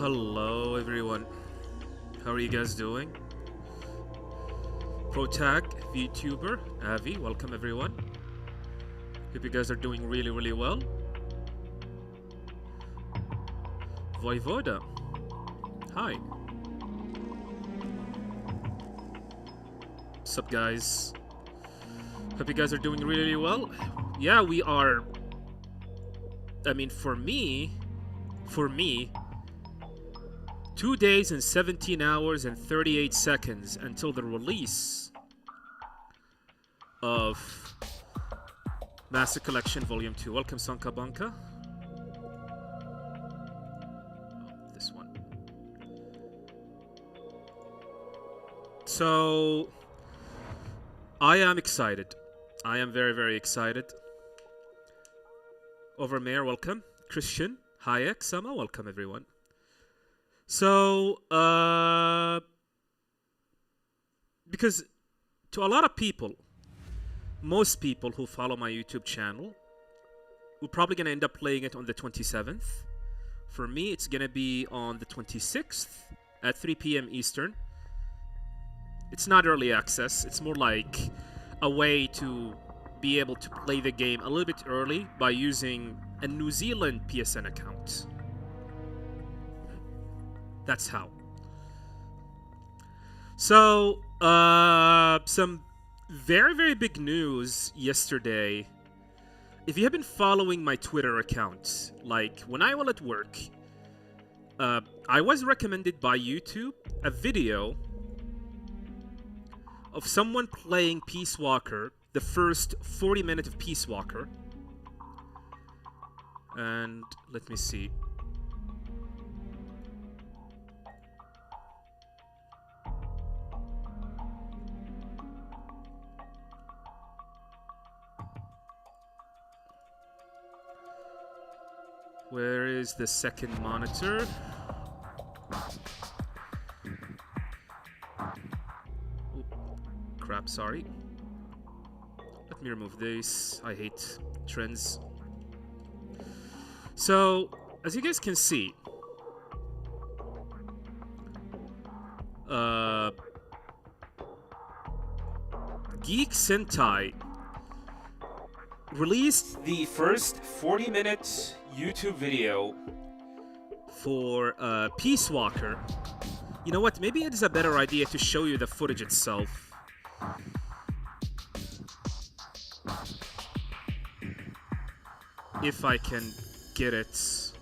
Hello everyone, how are you guys doing? Protag, VTuber, Avi, welcome everyone. Hope you guys are doing really well. Voivoda, hi. What's up guys? Hope you guys are doing really well. Yeah, we are. I mean, for me, 2 days and 17 hours and 38 seconds until the release of Master Collection Volume 2. Welcome, Sanka Banka. This one. So, I am excited. I am very excited. Overmare, welcome. Christian, Hayek, Sama, welcome everyone. So, because to a lot of people, most people who follow my YouTube channel, we're probably going to end up playing it on the 27th. For me, it's going to be on the 26th at 3 p.m. Eastern. It's not early access. It's more like a way to be able to play the game a little bit early by using a New Zealand PSN account. That's how. So, some very big news yesterday. If you have been following my Twitter account, like when I was at work, I was recommended by YouTube a video of someone playing Peace Walker, the first 40 minutes of Peace Walker. And let me see. Where is the second monitor? Oop, crap, sorry. Let me remove this. I hate trends. So, as you guys can see, Geek Sentai released the first 40-minute YouTube video for Peace Walker. You know what? Maybe it is a better idea to show you the footage itself. If I can get it.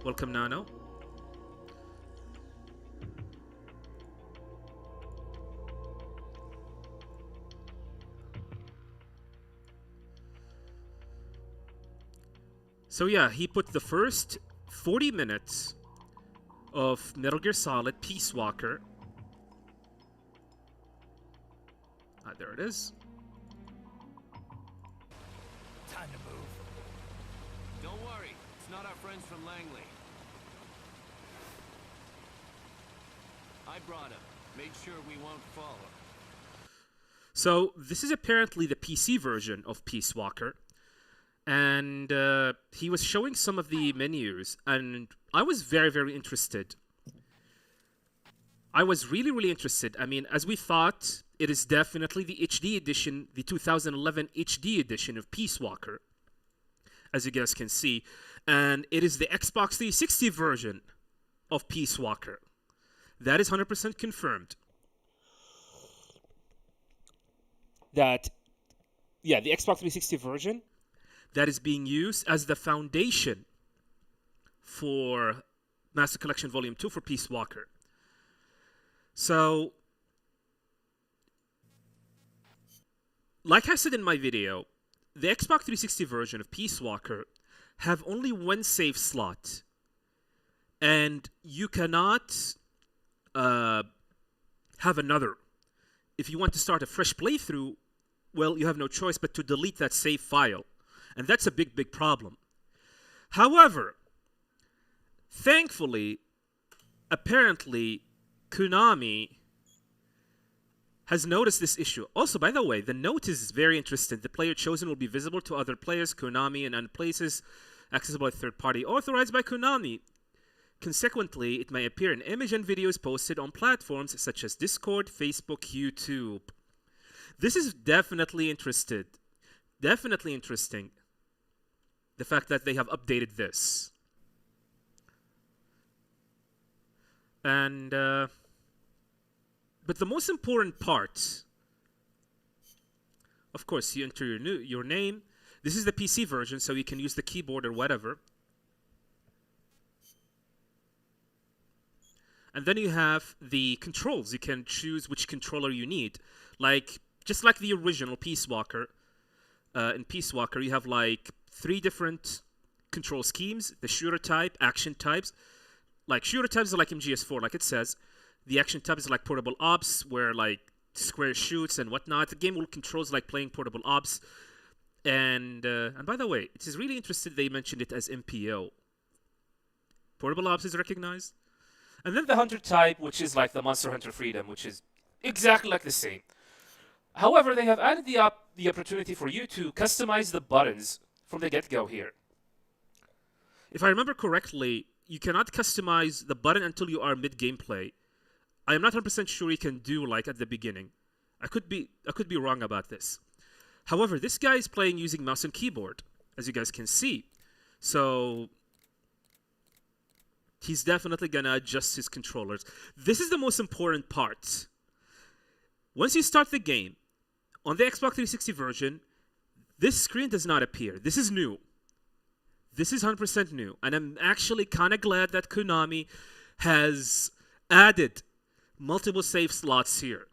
Welcome, Nano. So yeah, he put the first 40 minutes of Metal Gear Solid Peace Walker. There it is. Time to move. Don't worry, it's not our friends from Langley. I brought him. Made sure we won't follow. So this is apparently the PC version of Peace Walker. And he was showing some of the menus, and I was very interested. I was really interested. I mean, as we thought, it is definitely the HD edition, the 2011 HD edition of Peace Walker, as you guys can see. And it is the Xbox 360 version of Peace Walker. That is 100% confirmed. That, yeah, the Xbox 360 version that is being used as the foundation for Master Collection Volume 2 for Peace Walker. So, like I said in my video, the Xbox 360 version of Peace Walker have only one save slot. And you cannot have another. If you want to start a fresh playthrough, well, you have no choice but to delete that save file. And that's a big problem. However, thankfully, apparently, Konami has noticed this issue. Also, by the way, the note is very interesting. The player chosen will be visible to other players, Konami, and places accessible by third party, authorized by Konami. Consequently, it may appear in image and videos posted on platforms such as Discord, Facebook, YouTube. This is definitely interesting. The fact that they have updated this. And, but the most important part, of course, you enter your name. This is the PC version, so you can use the keyboard or whatever. And then you have the controls. You can choose which controller you need. Just like the original Peace Walker. In Peace Walker, you have like 3 different control schemes. The shooter type, action types. Like shooter types are like MGS4, like it says. The action type is like portable ops, where like square shoots and whatnot. The game will controls like playing portable ops. And by the way, it is really interesting they mentioned it as MPO. Portable ops is recognized. And then the hunter type, which is like the Monster Hunter Freedom, which is exactly like the same. However, they have added the opportunity for you to customize the buttons from the get-go here. If I remember correctly, you cannot customize the button until you are mid-gameplay. I am not 100% sure you can do like at the beginning. I could be wrong about this. However, this guy is playing using mouse and keyboard, as you guys can see. So he's definitely gonna adjust his controllers. This is the most important part. Once you start the game, on the Xbox 360 version, this screen does not appear. This is new. This is 100% new. And I'm actually kind of glad that Konami has added multiple save slots here.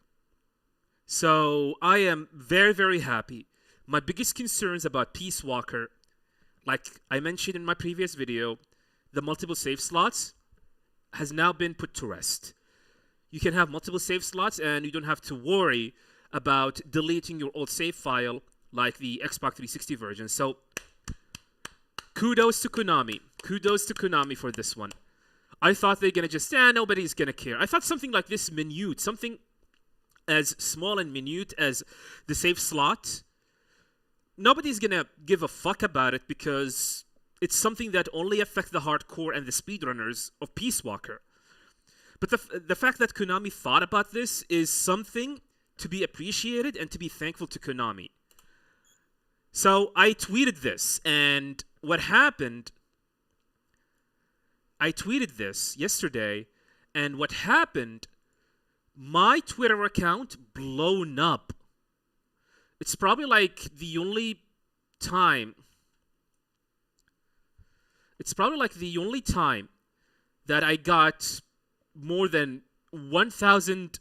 So I am very, very happy. My biggest concerns about Peace Walker, like I mentioned in my previous video, the multiple save slots has now been put to rest. You can have multiple save slots and you don't have to worry about deleting your old save file like the Xbox 360 version. So kudos to Konami. Kudos to Konami for this one. I thought they're going to just, nobody's going to care. I thought something like this minute, something as small and minute as the save slot, nobody's going to give a fuck about it because it's something that only affects the hardcore and the speedrunners of Peace Walker. But the fact that Konami thought about this is something to be appreciated and to be thankful to Konami. So I tweeted this, and what happened, I tweeted this yesterday, and what happened, my Twitter account blown up. It's probably like the only time that I got more than 1,000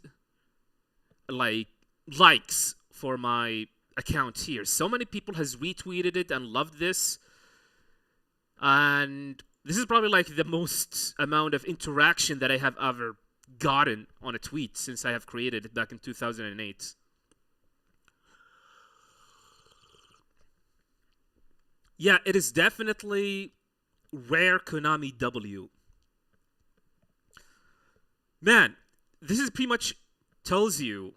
likes for my account here. So many people has retweeted it and loved this. And this is probably like the most amount of interaction that I have ever gotten on a tweet since I have created it back in 2008. Yeah, it is definitely rare Konami W. Man, this is pretty much tells you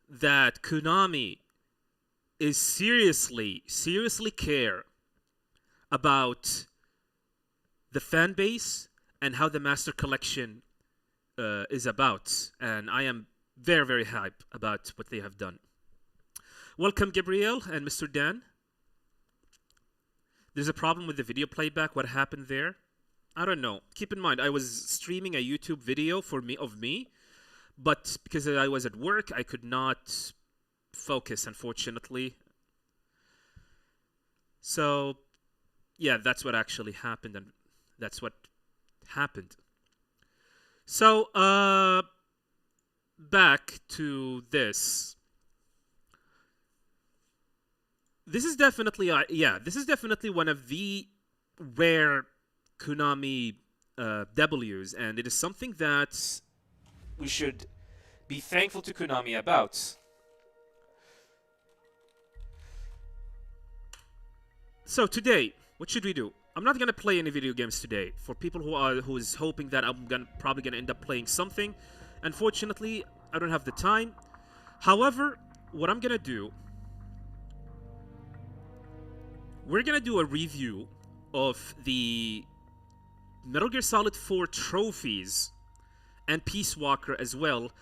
that Konami is seriously care about the fan base and how the Master Collection is about. And I am very, very hyped about what they have done. Welcome, Gabriel and Mr. Dan. There's a problem with the video playback. What happened there? I don't know. Keep in mind, I was streaming a YouTube video of me, but because I was at work, I could not focus, unfortunately. So, yeah, that's what actually happened, and that's what happened. So, back to this. This is definitely, this is definitely one of the rare Konami Ws, and it is something that we should be thankful to Konami about. So today, what should we do? I'm not gonna play any video games today. For people who is hoping that I'm probably gonna end up playing something, unfortunately, I don't have the time. However, what I'm gonna do, we're gonna do a review of the Metal Gear Solid 4 trophies and Peace Walker as well.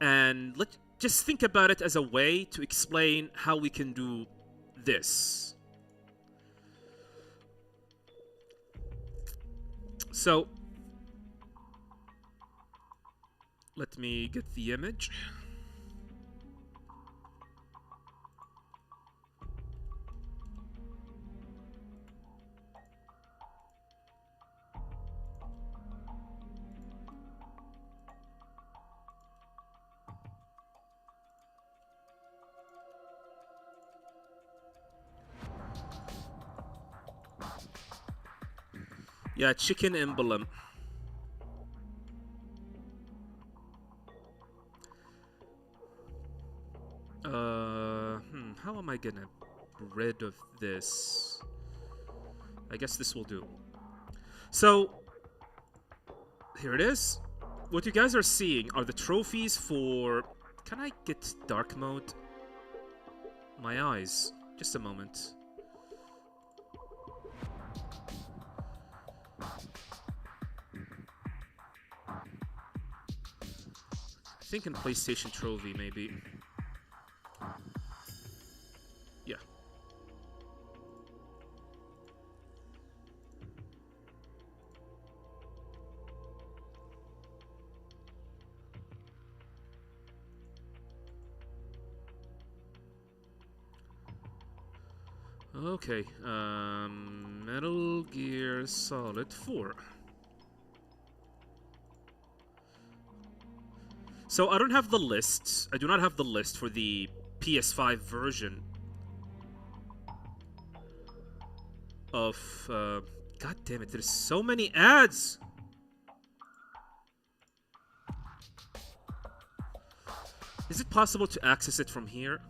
And let's just think about it as a way to explain how we can do this. So, let me get the image. Yeah, chicken emblem. How am I gonna get rid of this? I guess this will do. So, here it is. What you guys are seeing are the trophies for... Can I get dark mode? My eyes. Just a moment. I think in PlayStation Trophy, maybe. Yeah. Okay, Metal Gear Solid 4. So I don't have the list. I do not have the list for the PS5 version of... God damn it, there's so many ads! Is it possible to access it from here?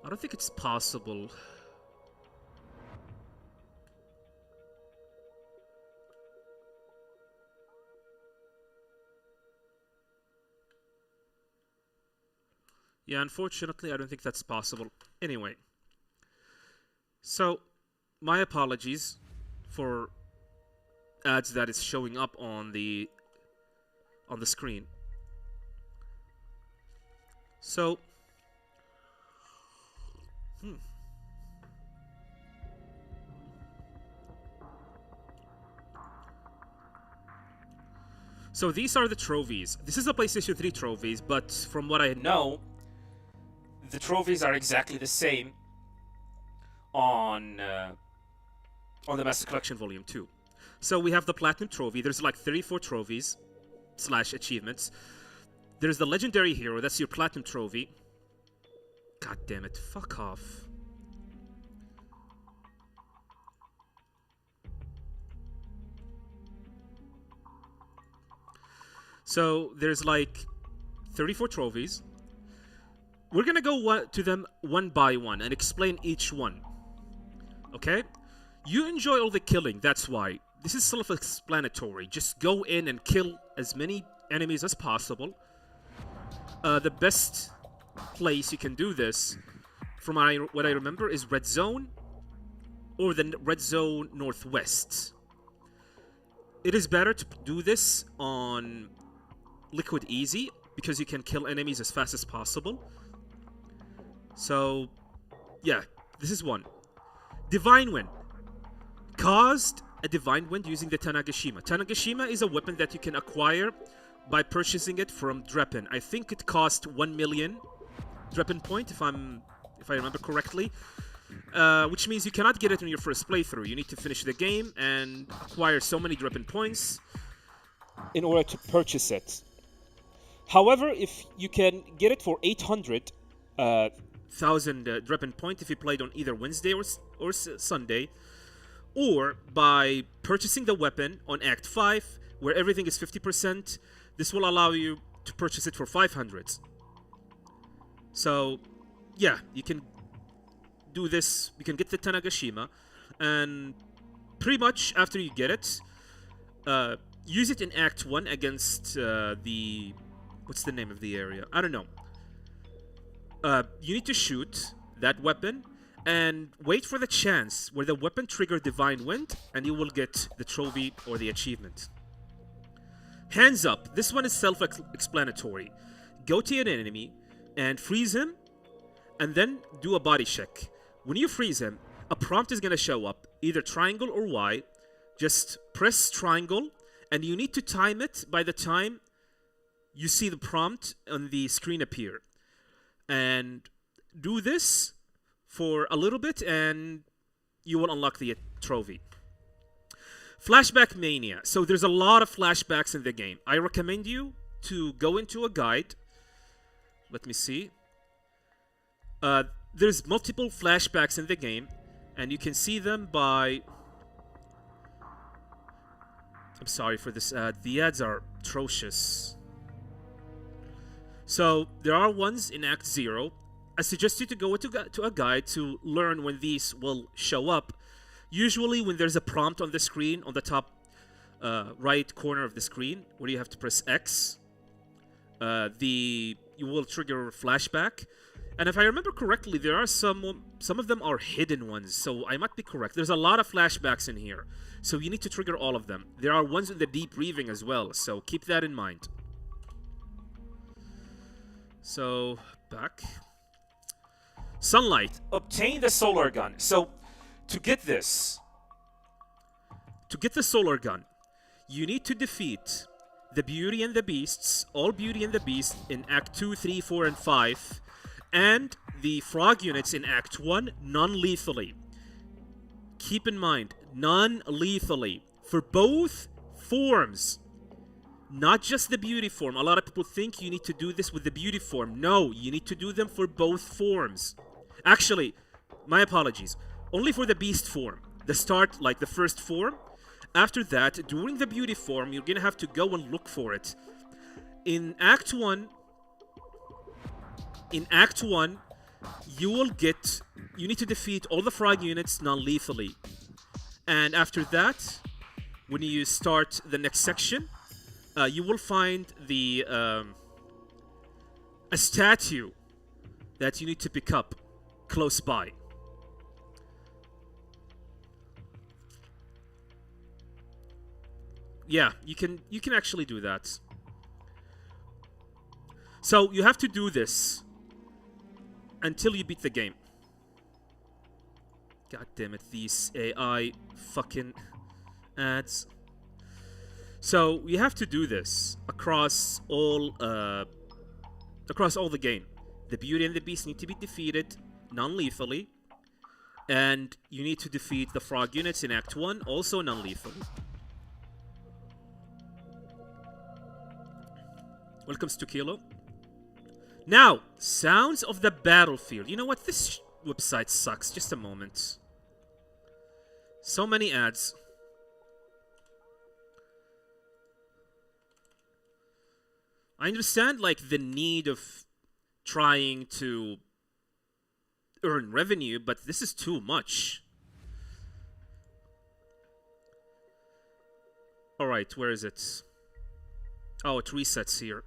I don't think it's possible. Yeah, unfortunately, I don't think that's possible. Anyway. So, my apologies for ads that is showing up on the screen. So, So these are the trophies. This is the PlayStation 3 trophies, but from what I know, the trophies are exactly the same on the Master Collection Volume 2. So we have the Platinum Trophy. There's like 34 trophies / achievements. There's the Legendary Hero. That's your Platinum Trophy. God damn it. Fuck off. So there's like 34 trophies. We're gonna go to them one by one and explain each one. Okay? You enjoy all the killing, that's why. This is self-explanatory. Just go in and kill as many enemies as possible. The best place you can do this, from what I remember, is Red Zone or the Red Zone Northwest. It is better to do this on Liquid Easy because you can kill enemies as fast as possible. So, yeah, this is one. Divine Wind. Caused a Divine Wind using the Tanagashima. Tanagashima is a weapon that you can acquire by purchasing it from Dreppen. I think it cost 1 million Dreppen point, if I remember correctly. Which means you cannot get it in your first playthrough. You need to finish the game and acquire so many Dreppen points in order to purchase it. However, if you can get it for 800,000 Dreppen point if you played on either Wednesday or Sunday, or by purchasing the weapon on Act 5, where everything is 50%, this will allow you to purchase it for 500. So, yeah, you can do this. You can get the Tanagashima, and pretty much after you get it, use it in Act 1 against the... What's the name of the area? I don't know. You need to shoot that weapon, and wait for the chance where the weapon trigger Divine Wind, and you will get the trophy or the achievement. Hands up. This one is self-explanatory. Go to an enemy and freeze him, and then do a body check. When you freeze him, a prompt is going to show up, either triangle or Y. Just press triangle, and you need to time it by the time you see the prompt on the screen appear. And do this for a little bit, and you will unlock the trophy. Flashback Mania. So there's a lot of flashbacks in the game. I recommend you to go into a guide. Let me see. There's multiple flashbacks in the game, and you can see them by... I'm sorry for this ad. The ads are atrocious. So there are ones in Act 0. I suggest you to go to a guide to learn when these will show up. Usually when there's a prompt on the screen, on the top right corner of the screen, where you have to press X, you will trigger a flashback. And if I remember correctly, there are some of them are hidden ones, so I might be correct. There's a lot of flashbacks in here, so you need to trigger all of them. There are ones in the deep breathing as well, so keep that in mind. So, back. Sunlight. Obtain the solar gun. So, to get the solar gun, you need to defeat the Beauty and the Beasts, all Beauty and the Beast in Act 2, 3, 4, and 5, and the frog units in Act 1 non-lethally. Keep in mind, non-lethally for both forms. Not just the beauty form. A lot of people think you need to do this with the beauty form. No, you need to do them for both forms. Actually, my apologies. Only for the beast form. The start, like the first form. After that, during the beauty form, you're gonna have to go and look for it. In Act 1, you need to defeat all the frog units non-lethally. And after that, when you start the next section, you will find a statue that you need to pick up close by. Yeah, you can actually do that. So you have to do this until you beat the game. God damn it, these AI fucking ads. So you have to do this across all the game. The Beauty and the Beast need to be defeated non-lethally, and you need to defeat the frog units in Act 1 also non-lethally. Welcome to Kilo. Now, Sounds of the Battlefield. You know what? This website sucks. Just a moment. So many ads. I understand, like, the need of trying to earn revenue, but this is too much. Alright, where is it? Oh, it resets here.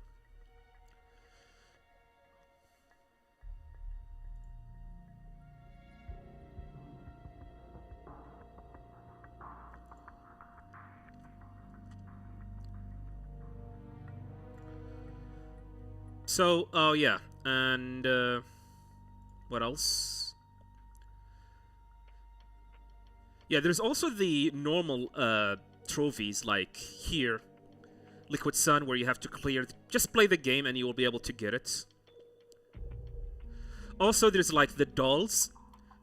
So, oh yeah, and what else? Yeah, there's also the normal trophies, like here, Liquid Sun, where you have to clear. Just play the game and you will be able to get it. Also, there's like the dolls.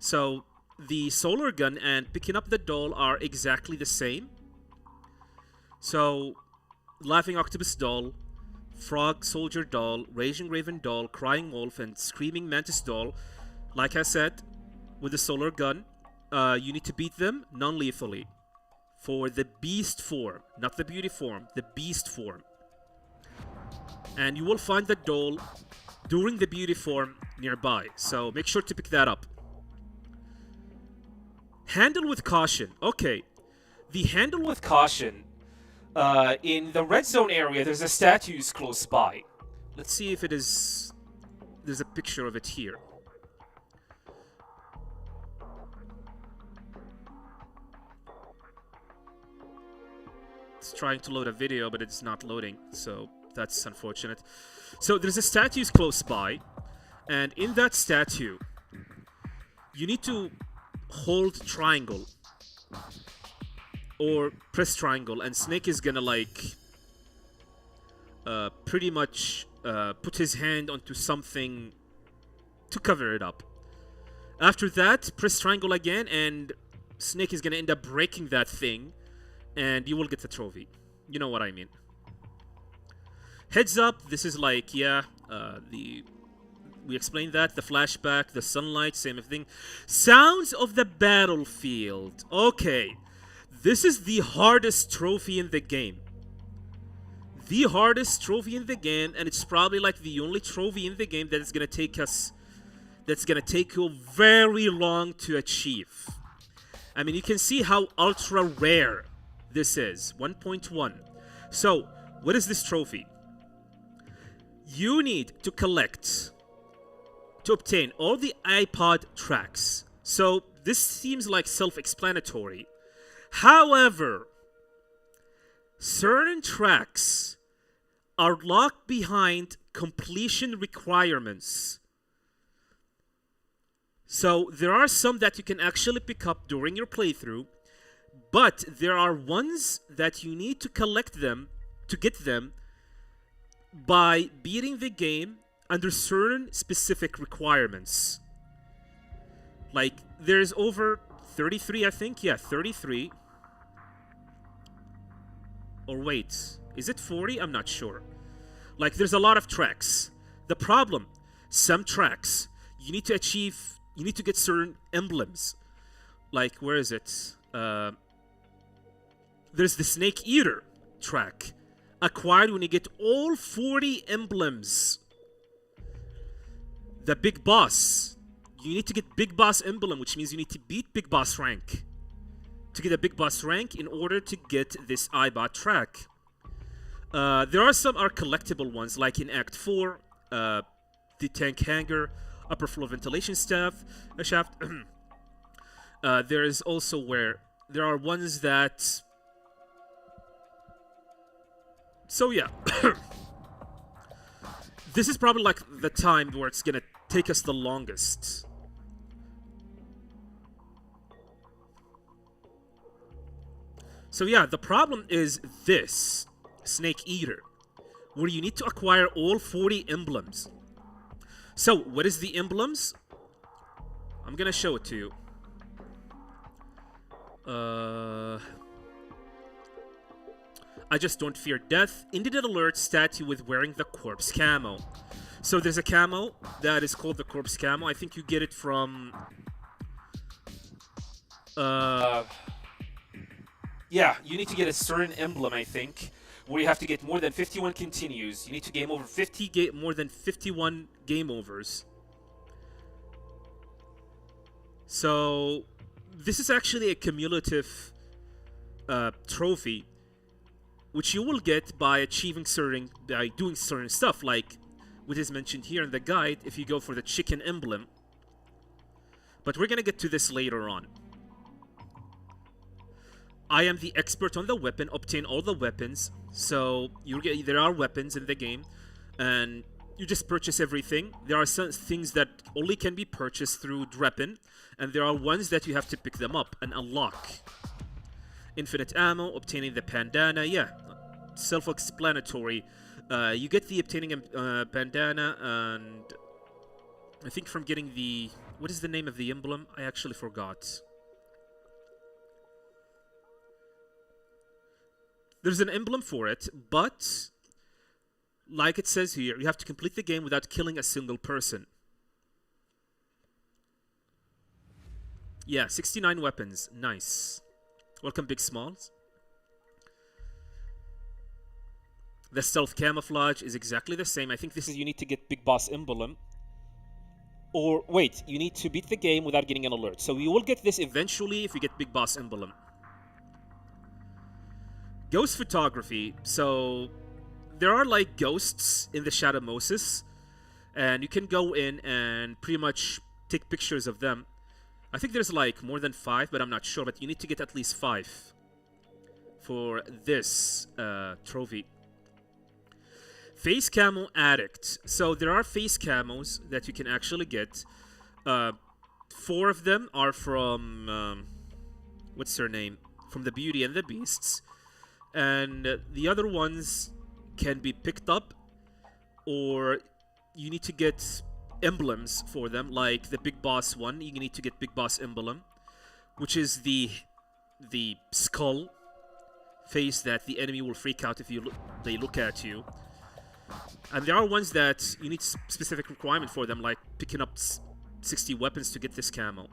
So, the solar gun and picking up the doll are exactly the same. So, Laughing Octopus doll, Frog Soldier doll, Raging Raven doll, Crying Wolf, and Screaming Mantis doll. Like I said, with the solar gun, you need to beat them non-lethally. For the beast form, not the beauty form, the beast form. And you will find the doll during the beauty form nearby, so make sure to pick that up. Handle with caution. Okay, the handle with caution. In the red zone area, there's a statue close by. Let's see if it is... There's a picture of it here. It's trying to load a video, but it's not loading, so that's unfortunate. So there's a statue close by, and in that statue, you need to hold triangle or press triangle, and Snake is gonna like pretty much put his hand onto something to cover it up. After that, press triangle again, and Snake is gonna end up breaking that thing, and you will get the trophy. You know what I mean. Heads up, this is like, yeah, we explained that, the flashback, the sunlight, same thing. Sounds of the battlefield. Okay, this is the hardest trophy in the game. The hardest trophy in the game, and it's probably like the only trophy in the game that is gonna take us, that's gonna take you very long to achieve. I mean, you can see how ultra rare this is. 1.1. So, what is this trophy? You need to collect, to obtain all the iPod tracks. So, this seems like self-explanatory. However, certain tracks are locked behind completion requirements. So, there are some that you can actually pick up during your playthrough, but there are ones that you need to collect them, to get them, by beating the game under certain specific requirements. Like, there's over 33, I think. Yeah, 33. Or wait, is it 40? I'm not sure. Like, there's a lot of tracks. The problem, some tracks, you need to achieve, you need to get certain emblems. Like, where is it? There's the Snake Eater track. Acquired when you get all 40 emblems. The Big Boss. You need to get Big Boss emblem, which means you need to beat Big Boss rank. To get a Big Boss rank in order to get this iBot track. There are some collectible ones, like in Act 4, the tank hanger, upper floor ventilation shaft. There is also where there are ones that... So yeah, this is probably like the time where it's gonna take us the longest. So yeah, the problem is this Snake Eater, where you need to acquire all 40 emblems. So what is the emblems? I'm gonna show it to you. I just don't fear death. Incident alert statue with wearing the corpse camo. So there's a camo that is called the corpse camo. I think you get it from... Yeah, you need to get a certain emblem, I think, where you have to get more than 51 continues. You need to game over more than 51 game overs. So this is actually a cumulative trophy, which you will get by achieving by doing certain stuff, like what is mentioned here in the guide if you go for the chicken emblem. But we're gonna get to this later on. I am the expert on the weapon, obtain all the weapons. So there are weapons in the game, and you just purchase everything. There are some things that only can be purchased through Dreppen, and there are ones that you have to pick them up and unlock. Infinite ammo, obtaining the bandana, yeah, self-explanatory. You get the obtaining bandana, and I think from getting the... What is the name of the emblem? I actually forgot. There's an emblem for it, but like it says here, you have to complete the game without killing a single person. Yeah, 69 weapons. Nice. Welcome, Big Smalls. The stealth camouflage is exactly the same. I think this is you need to get Big Boss emblem. Or, wait, you need to beat the game without getting an alert. So you will get this eventually if you get Big Boss emblem. Ghost photography. So there are like ghosts in the Shadow Moses, and you can go in and pretty much take pictures of them. I think there's like more than 5, but I'm not sure. But you need to get at least 5 for this trophy. Face Camo Addict. So there are face camos that you can actually get. 4 of them are from what's her name? From the Beauty and the Beasts, and the other ones can be picked up, or you need to get emblems for them, like the Big Boss one. You need to get Big Boss emblem, which is the skull face that the enemy will freak out if they look at you. And there are ones that you need specific requirement for them, like picking up 60 weapons to get this camo.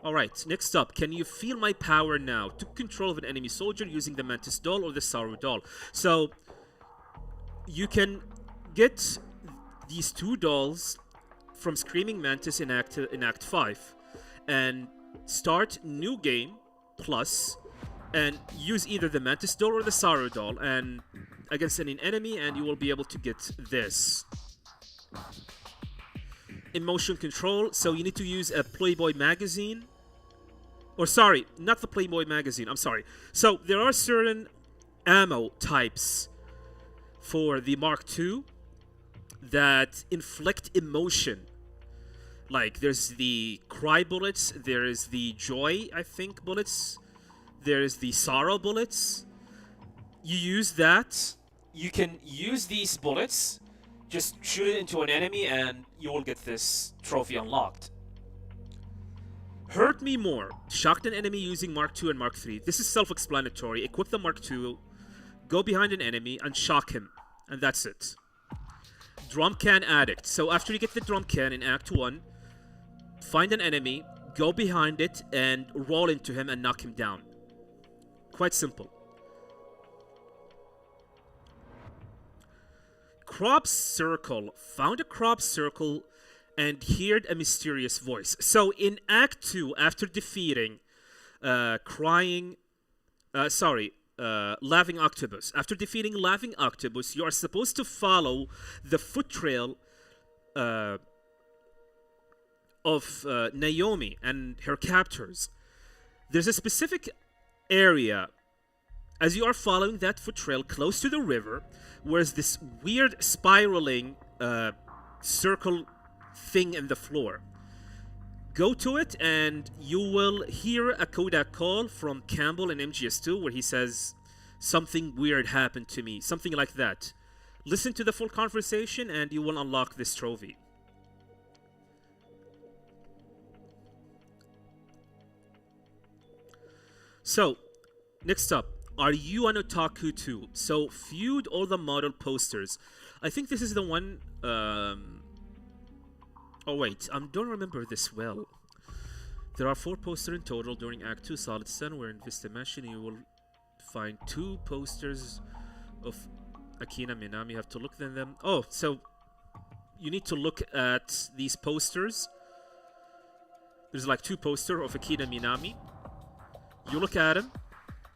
Alright, next up, can you feel my power now? Took control of an enemy soldier using the Mantis doll or the Saru doll. So, you can get these 2 dolls from Screaming Mantis in Act 5. And start new game, plus, and use either the Mantis doll or the Saru doll and against any enemy, and you will be able to get this. In motion control, so you need to use a Playboy magazine. Or sorry, not the Playboy magazine, I'm sorry. So there are certain ammo types for the Mark II that inflict emotion. Like there's the cry bullets, there is the joy, I think, bullets, there is the sorrow bullets. You use that. You can use these bullets, just shoot it into an enemy and you will get this trophy unlocked. Hurt me more. Shocked an enemy using Mark II and Mark III. This is self-explanatory. Equip the Mark II, go behind an enemy, and shock him. And that's it. Drum Can Addict. So after you get the drum can in Act 1, find an enemy, go behind it, and roll into him and knock him down. Quite simple. Crop Circle. Found a crop circle and heard a mysterious voice. So in Act 2, after defeating Laughing Octopus. After defeating Laughing Octopus, you are supposed to follow the foot trail of Naomi and her captors. There's a specific area as you are following that foot trail close to the river, where's this weird spiraling circle thing in the floor. Go to it and you will hear a Kodak call from Campbell in MGS2 where he says, "Something weird happened to me," something like that. Listen to the full conversation and you will unlock this trophy. So, next up, are you an otaku too? So, viewed all the model posters. I think this is the one... Oh wait, I don't remember this well. There are 4 posters in total during Act 2 Solid Sun, where in Vista Mansion you will find 2 posters of Akina Minami. You have to look at them. Oh, so you need to look at these posters. There's like 2 posters of Akina Minami. You look at them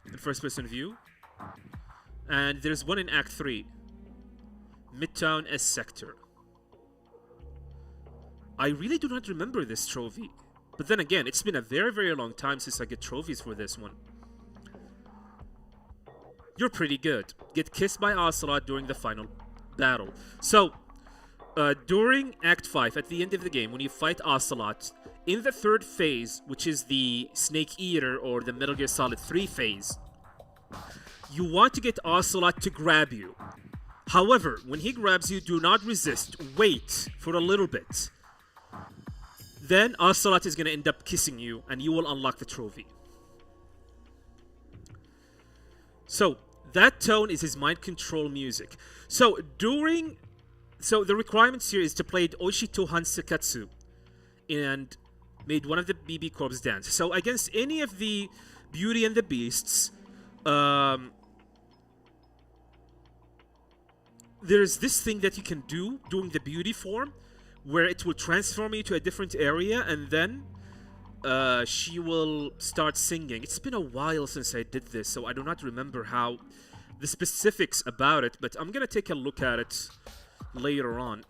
in first person view. And there's one in Act 3. Midtown S Sector. I really do not remember this trophy. But then again, it's been a very, very long time since I get trophies for this one. You're pretty good. Get kissed by Ocelot during the final battle. So, during Act 5, at the end of the game, when you fight Ocelot, in the 3rd phase, which is the Snake Eater or the Metal Gear Solid 3 phase, you want to get Ocelot to grab you. However, when he grabs you, do not resist. Wait for a little bit. Then Ocelot is going to end up kissing you and you will unlock the trophy. So, that tone is his mind control music. So, the requirements here is to play Oishito Hansekatsu and made one of the BB Corps dance. So, against any of the Beauty and the Beasts, there's this thing that you can do doing the Beauty form, where it will transform you to a different area and then she will start singing. It's been a while since I did this, so I do not remember how the specifics about it, but I'm gonna take a look at it later on.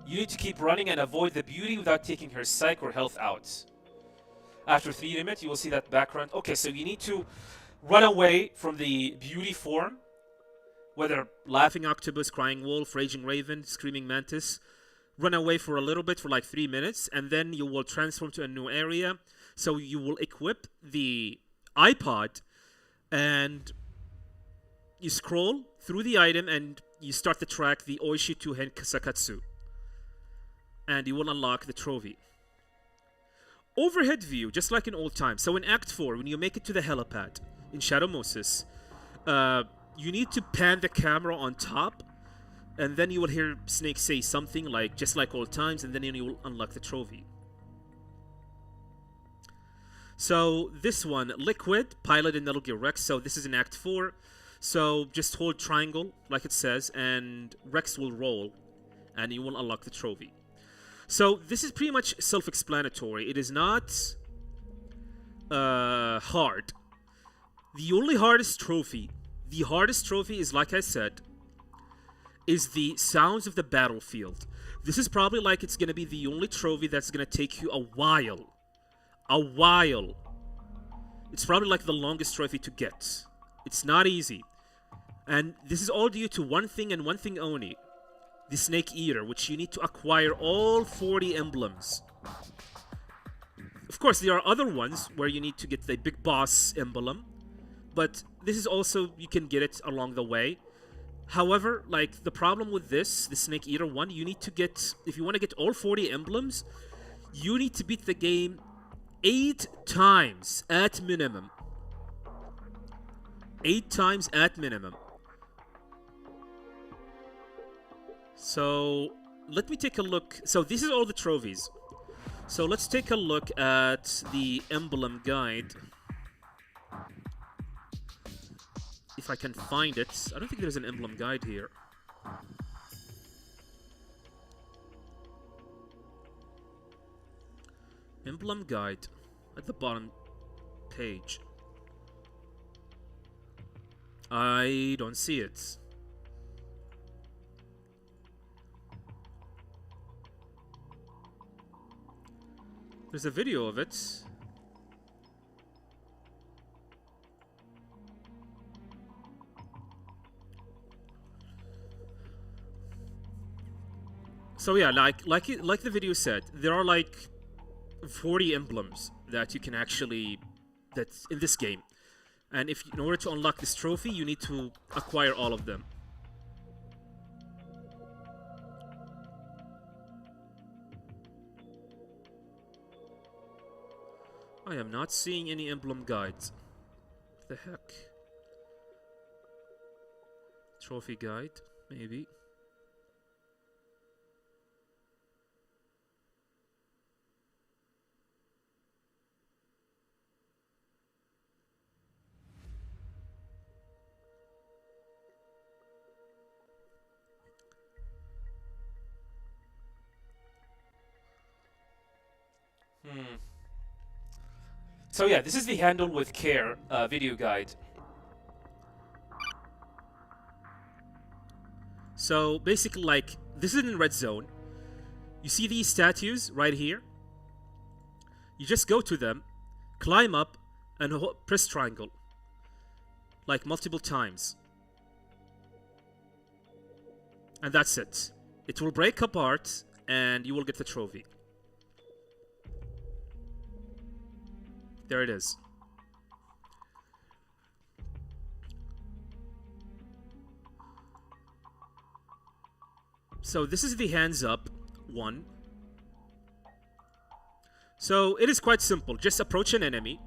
You need to keep running and avoid the beauty without taking her psych or health out. After 3 minutes, you will see that background. Okay, so you need to run away from the beauty form, whether laughing octopus, crying wolf, raging raven, screaming mantis. Run away for a little bit, for like 3 minutes, and then you will transform to a new area. So you will equip the iPod, and you scroll through the item, and you start the track, the Oishi Tuhen Sakatsu. And you will unlock the trophy. Overhead view, just like in old times. So in Act 4, when you make it to the helipad in Shadow Moses, you need to pan the camera on top, and then you will hear Snake say something like, just like old times, and then you will unlock the trophy. So this one, Liquid, pilot in Metal Gear Rex. So this is in Act 4. So just hold triangle, like it says, and Rex will roll, and you will unlock the trophy. So this is pretty much self-explanatory. It is not hard. The only hardest trophy, is, like I said, is the sounds of the battlefield. This is probably like it's going to be the only trophy that's going to take you a while. It's probably like the longest trophy to get. It's not easy. And this is all due to one thing and one thing only. The Snake Eater, which you need to acquire all 40 emblems. Of course, there are other ones where you need to get the Big Boss emblem. But this is also, you can get it along the way. However, like, the problem with this, the Snake Eater one, you need to get, if you want to get all 40 emblems, you need to beat the game 8 times at minimum. 8 times at minimum. So, let me take a look. So, this is all the trophies. So, let's take a look at the emblem guide. If I can find it. I don't think there's an emblem guide here. Emblem guide at the bottom page. I don't see it. There's a video of it. So yeah, like the video said, there are like 40 emblems that you can actually, that's in this game. And if in order to unlock this trophy, you need to acquire all of them. I am not seeing any emblem guides. What the heck? Trophy guide, maybe. So yeah, this is the Handle with Care video guide. So basically, like, this is in Red Zone. You see these statues right here? You just go to them, climb up, and press triangle. Like multiple times. And that's it. It will break apart, and you will get the trophy. There it is. So this is the hands up one. So it is quite simple. Just approach an enemy.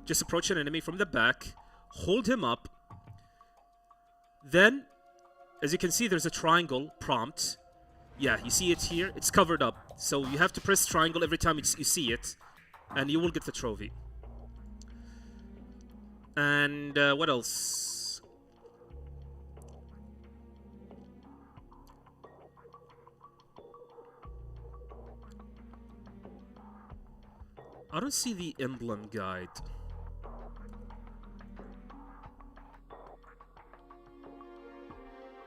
Just approach an enemy from the back. Hold him up. Then, as you can see, there's a triangle prompt. Yeah, you see it here? It's covered up. So you have to press triangle every time you see it. And you will get the trophy. And what else? I don't see the emblem guide.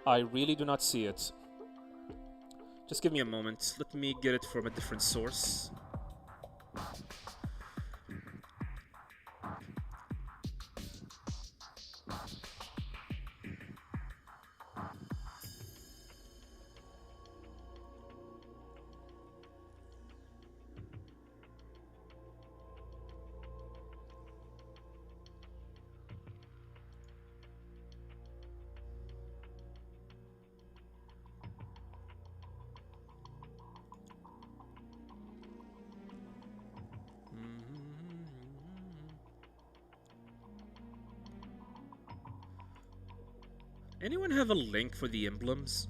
I really do not see it. Just give me a moment. Let me get it from a different source. Anyone have a link for the emblems?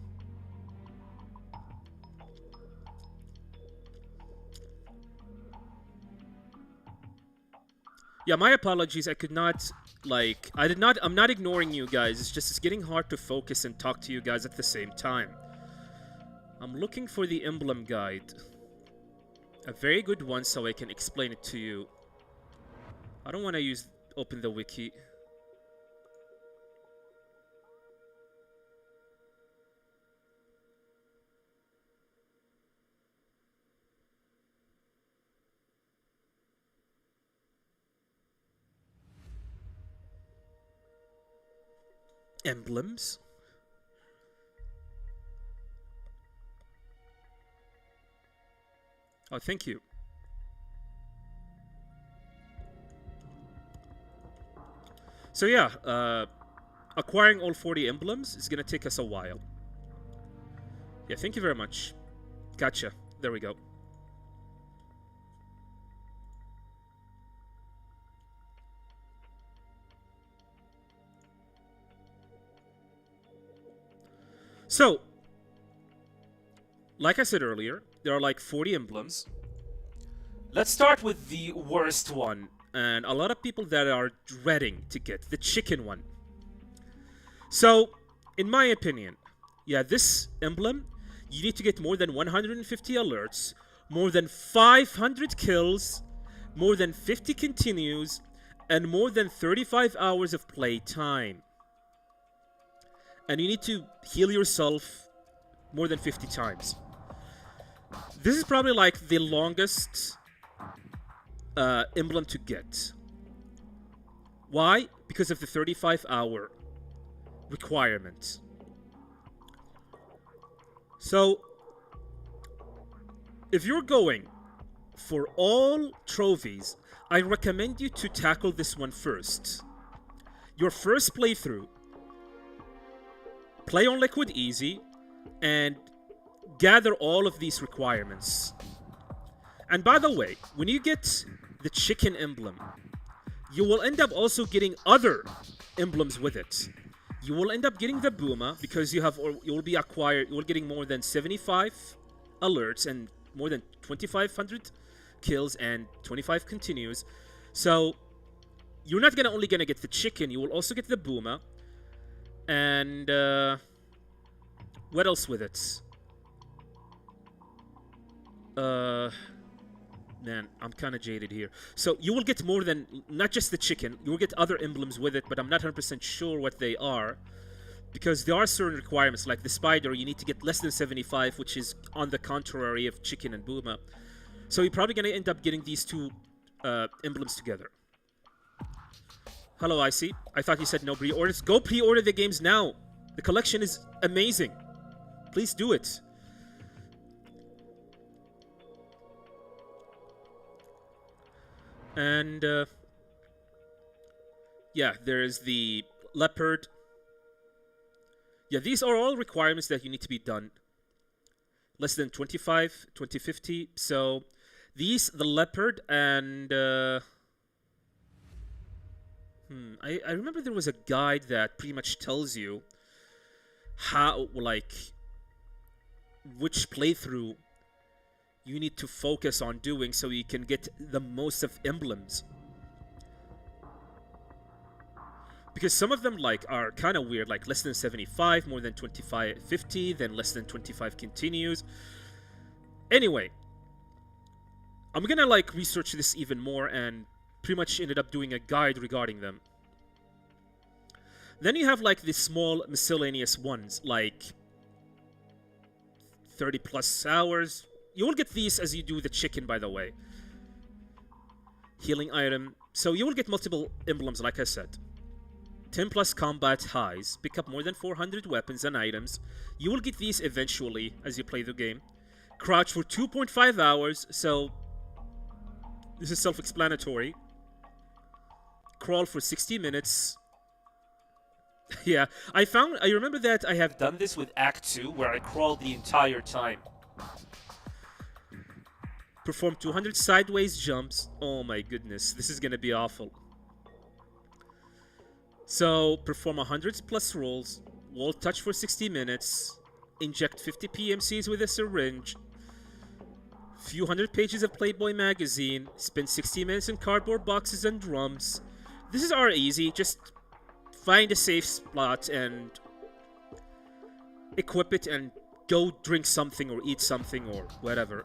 Yeah, my apologies. I could not, like, I'm not ignoring you guys. It's getting hard to focus and talk to you guys at the same time. I'm looking for the emblem guide. A very good one so I can explain it to you. I don't want to open the wiki. Emblems. Oh, thank you. So yeah, acquiring all 40 emblems is gonna take us a while. Yeah, thank you very much. Gotcha. There we go. So, like I said earlier, there are like 40 emblems. Let's start with the worst one, and a lot of people that are dreading to get the chicken one. So, in my opinion, yeah, this emblem, you need to get more than 150 alerts, more than 500 kills, more than 50 continues, and more than 35 hours of play time. And you need to heal yourself more than 50 times. This is probably like the longest emblem to get. Why? Because of the 35-hour requirement. So, if you're going for all trophies, I recommend you to tackle this one first. Your first playthrough, play on Liquid Easy, and gather all of these requirements. And by the way, when you get the chicken emblem, you will end up also getting other emblems with it. You will end up getting the Buma because you will getting more than 75 alerts and more than 2,500 kills and 25 continues. So you're not only gonna get the chicken, you will also get the Buma. And what else with it? Man, I'm kind of jaded here. So you will get more than, not just the chicken, you will get other emblems with it, but I'm not 100% sure what they are. Because there are certain requirements, like the spider, you need to get less than 75, which is on the contrary of chicken and Buma. So you're probably going to end up getting these two emblems together. Hello, Icy. I thought you said no pre-orders. Go pre-order the games now. The collection is amazing. Please do it. And, yeah, there's the leopard. Yeah, these are all requirements that you need to be done. Less than 25, 2050. So, these, the leopard, and, I remember there was a guide that pretty much tells you how, like, which playthrough you need to focus on doing so you can get the most of emblems. Because some of them, like, are kind of weird, like less than 75, more than 25, 50, then less than 25 continues. Anyway, I'm gonna, like, research this even more and pretty much ended up doing a guide regarding them. Then you have, like, the small miscellaneous ones, like 30 plus hours. You will get these as you do the chicken, by the way. Healing item. So you will get multiple emblems, like I said. 10 plus combat highs. Pick up more than 400 weapons and items. You will get these eventually as you play the game. Crouch for 2.5 hours, so this is self-explanatory. Crawl for 60 minutes. Yeah, I remember that I have done this with Act 2, where I crawled the entire time. Perform 200 sideways jumps. Oh my goodness, this is gonna be awful. So, perform 100 plus rolls, wall touch for 60 minutes, inject 50 PMCs with a syringe, few hundred pages of Playboy magazine, spend 60 minutes in cardboard boxes and drums. This is easy, just find a safe spot and equip it and go drink something or eat something or whatever.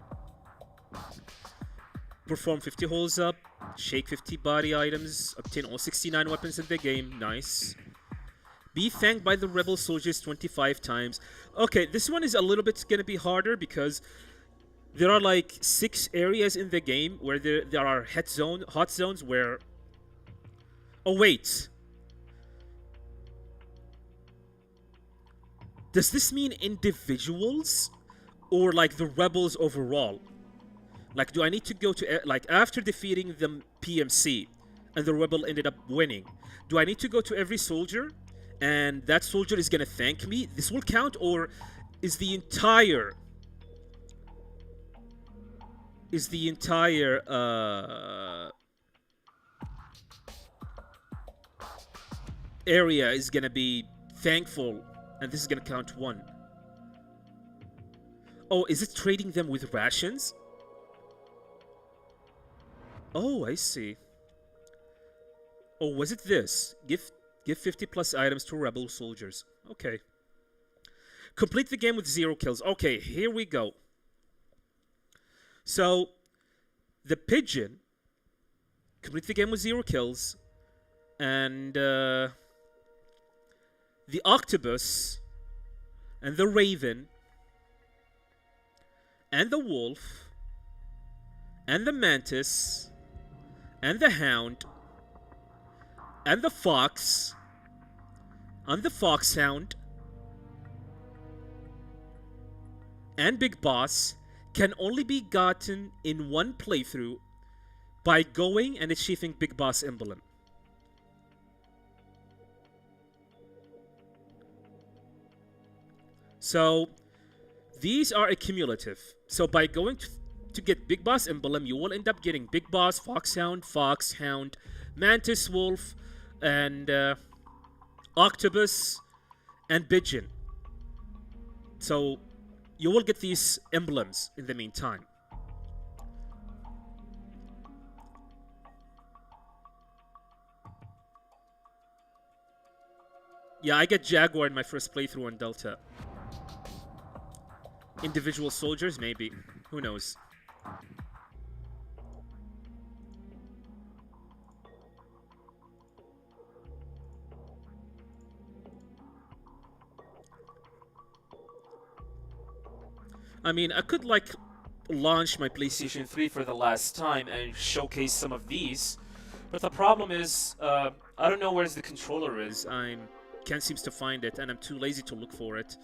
Perform 50 holes up, shake 50 body items, obtain all 69 weapons in the game, nice. Be thanked by the rebel soldiers 25 times. Okay, this one is a little bit gonna be harder because there are like 6 areas in the game where there are hot zones where... Oh wait. Does this mean individuals or like the rebels overall? Like, do I need to go to, like, after defeating the PMC and the rebel ended up winning, do I need to go to every soldier and that soldier is gonna thank me? This will count, or is the entire area is gonna be thankful, and this is gonna count 1? Oh, is it trading them with rations? Oh, I see. Oh, was it this? Give 50 plus items to rebel soldiers. Okay. Complete the game with 0 kills. Okay, here we go. So, the pigeon, complete the game with 0 kills, and the octopus, and the raven, and the wolf, and the mantis, and the hound, and the fox, and the foxhound, and Big Boss can only be gotten in one playthrough by going and achieving Big Boss emblem. So these are accumulative. So by going to get Big Boss emblem, you will end up getting Big Boss, Foxhound, Foxhound, Mantis Wolf, and Octopus, and Pigeon. So you will get these emblems in the meantime. Yeah, I get Jaguar in my first playthrough on Delta. Individual soldiers, maybe. Who knows? I mean, I could like launch my PlayStation 3 for the last time and showcase some of these, but the problem is, I don't know where the controller is. I can't seem to find it, and I'm too lazy to look for it.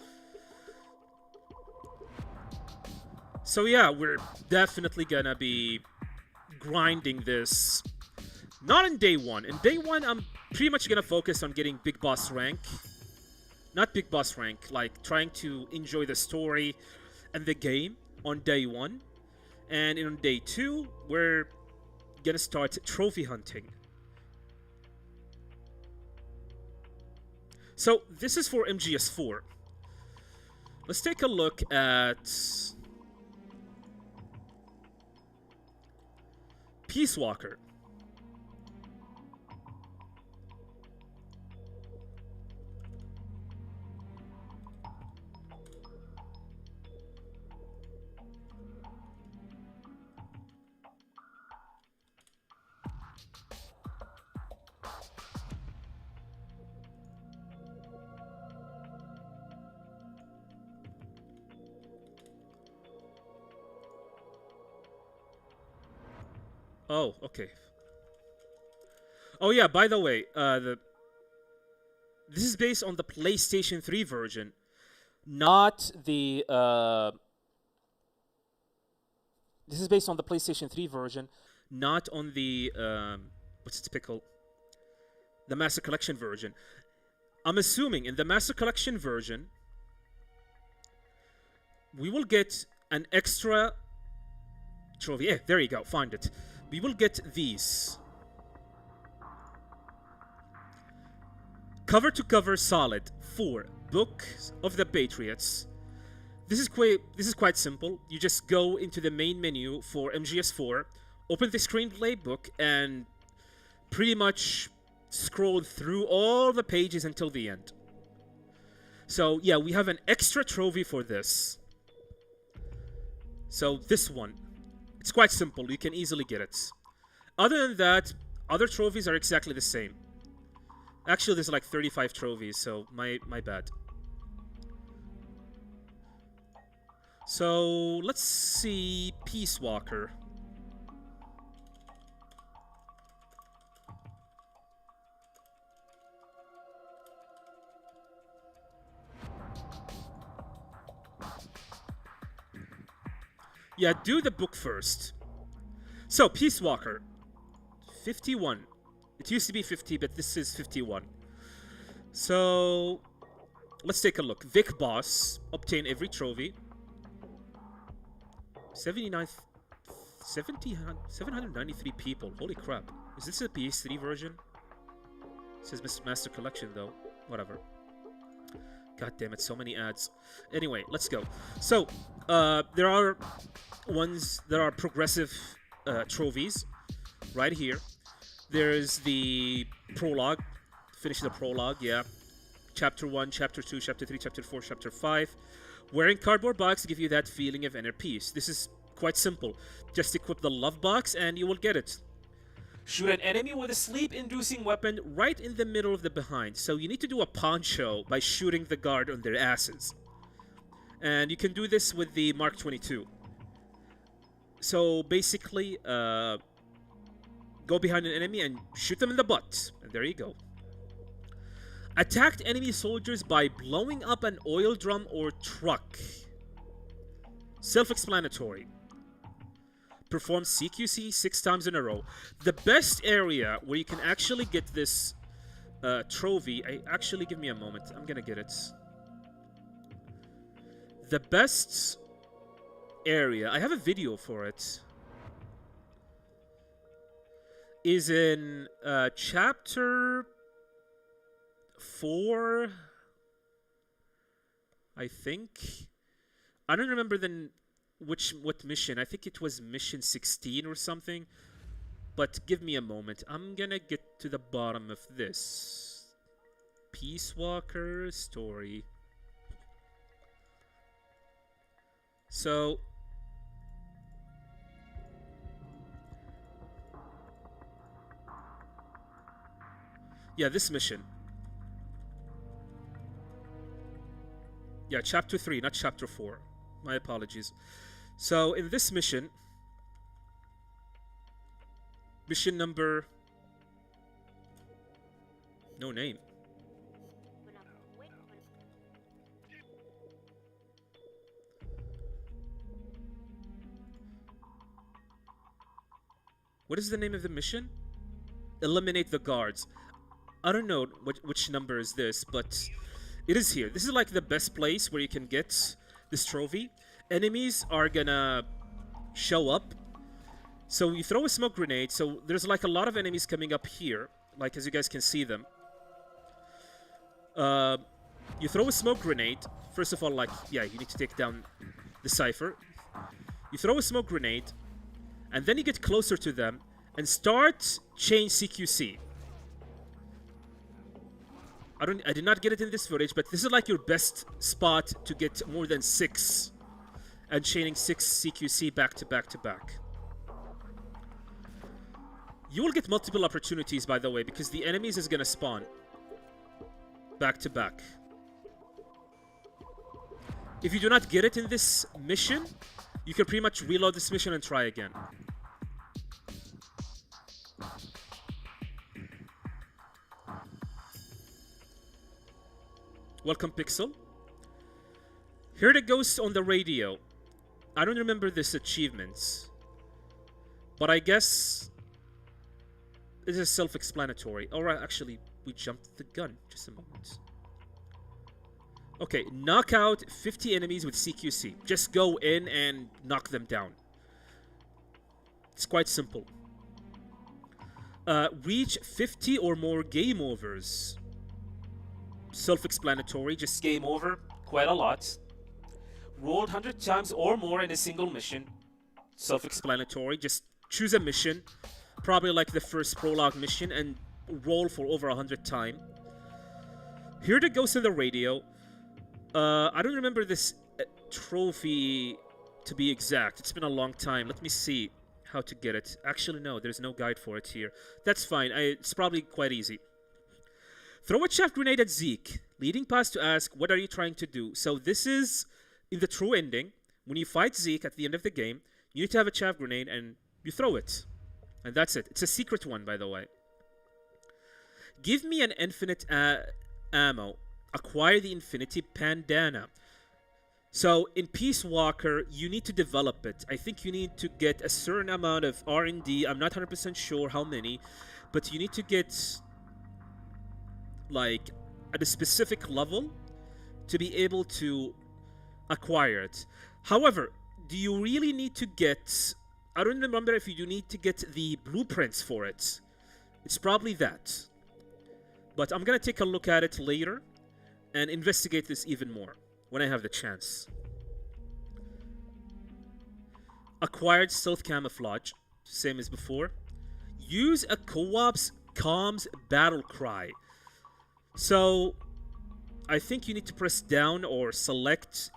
So yeah, we're definitely gonna be grinding this. Not in day one. In day one, I'm pretty much gonna focus on getting Big Boss rank. Not Big Boss rank, like trying to enjoy the story and the game on day one. And on day two, we're gonna start trophy hunting. So this is for MGS4. Let's take a look at Peace Walker. Oh, okay. Oh yeah, by the way, this is based on the PlayStation 3 version, not the this is based on the PlayStation 3 version, not on the what's it called? The Master Collection version. I'm assuming in the Master Collection version we will get an extra trophy. Yeah, there you go. Find it. We will get these. Cover to cover solid 4 Book of the Patriots. This is quite simple. You just go into the main menu for MGS4, open the screenplay book, and pretty much scroll through all the pages until the end. So yeah, we have an extra trophy for this. So this one, it's quite simple. You can easily get it. Other than that, other trophies are exactly the same. Actually, there's like 35 trophies, so my bad. So let's see Peace Walker. Yeah, do the book first. So, Peace Walker. 51. It used to be 50, but this is 51. So, let's take a look. Vic Boss. Obtain every trophy. 793 people. Holy crap. Is this a PS3 version? It says Master Collection, though. Whatever. God damn it, so many ads. Anyway, let's go. So, there are progressive trophies right here. There's the prologue. Finish the prologue, yeah. Chapter 1, Chapter 2, Chapter 3, Chapter 4, Chapter 5. Wearing cardboard box give you that feeling of inner peace. This is quite simple. Just equip the love box and you will get it. Shoot an enemy with a sleep-inducing weapon right in the middle of the behind. So you need to do a poncho by shooting the guard on their asses. And you can do this with the Mark 22. So basically, go behind an enemy and shoot them in the butt. And there you go. Attacked enemy soldiers by blowing up an oil drum or truck. Self-explanatory. Perform CQC 6 times in a row. The best area where you can actually get this trophy... give me a moment. I'm gonna get it. The best area... I have a video for it. Is in chapter 4, I think. I don't remember what mission. I think it was mission 16 or something. But give me a moment. I'm gonna get to the bottom of this. Peace Walker story. So... yeah, this mission. Yeah, chapter 3, not chapter 4. My apologies. So, in this mission... mission number... no name. What is the name of the mission? Eliminate the guards. I don't know which number is this, but it is here. This is like the best place where you can get this trophy. Enemies are gonna show up. So you throw a smoke grenade. So there's like a lot of enemies coming up here, like as you guys can see them. You throw a smoke grenade. First of all, like, yeah, you need to take down the Cypher. You throw a smoke grenade, and then you get closer to them and start chain CQC. I did not get it in this footage, but this is like your best spot to get more than 6 and chaining 6 CQC back to back to back. You will get multiple opportunities, by the way, because the enemies is gonna spawn back to back. If you do not get it in this mission, you can pretty much reload this mission and try again. Welcome, Pixel. Here the Ghost on the radio. I don't remember this achievements, but I guess this is self-explanatory. Alright, actually, we jumped the gun. Just a moment. Okay, knock out 50 enemies with CQC. Just go in and knock them down. It's quite simple. Reach 50 or more game overs. Self-explanatory, just game over quite a lot. Rolled 100 times or more in a single mission. Self-explanatory, just choose a mission, probably like the first prologue mission, and roll for over 100 times. Hear the Ghost on the radio. I don't remember this trophy to be exact. It's been a long time. Let me see how to get it. Actually, no, there's no guide for it here. That's fine. It's probably quite easy. Throw a chaff grenade at Zeke, leading past to ask, what are you trying to do? So this is in the true ending. When you fight Zeke at the end of the game, you need to have a chaff grenade and you throw it. And that's it. It's a secret one, by the way. Give me an infinite ammo. Acquire the Infinity Bandana. So in Peace Walker, you need to develop it. I think you need to get a certain amount of R&D. I'm not 100% sure how many, but you need to get like at a specific level to be able to acquire it. However, do you really need to get... I don't remember if you need to get the blueprints for it. It's probably that. But I'm gonna take a look at it later and investigate this even more when I have the chance. Acquired stealth camouflage, same as before. Use a co-op's comms battle cry. So, I think you need to press down or select.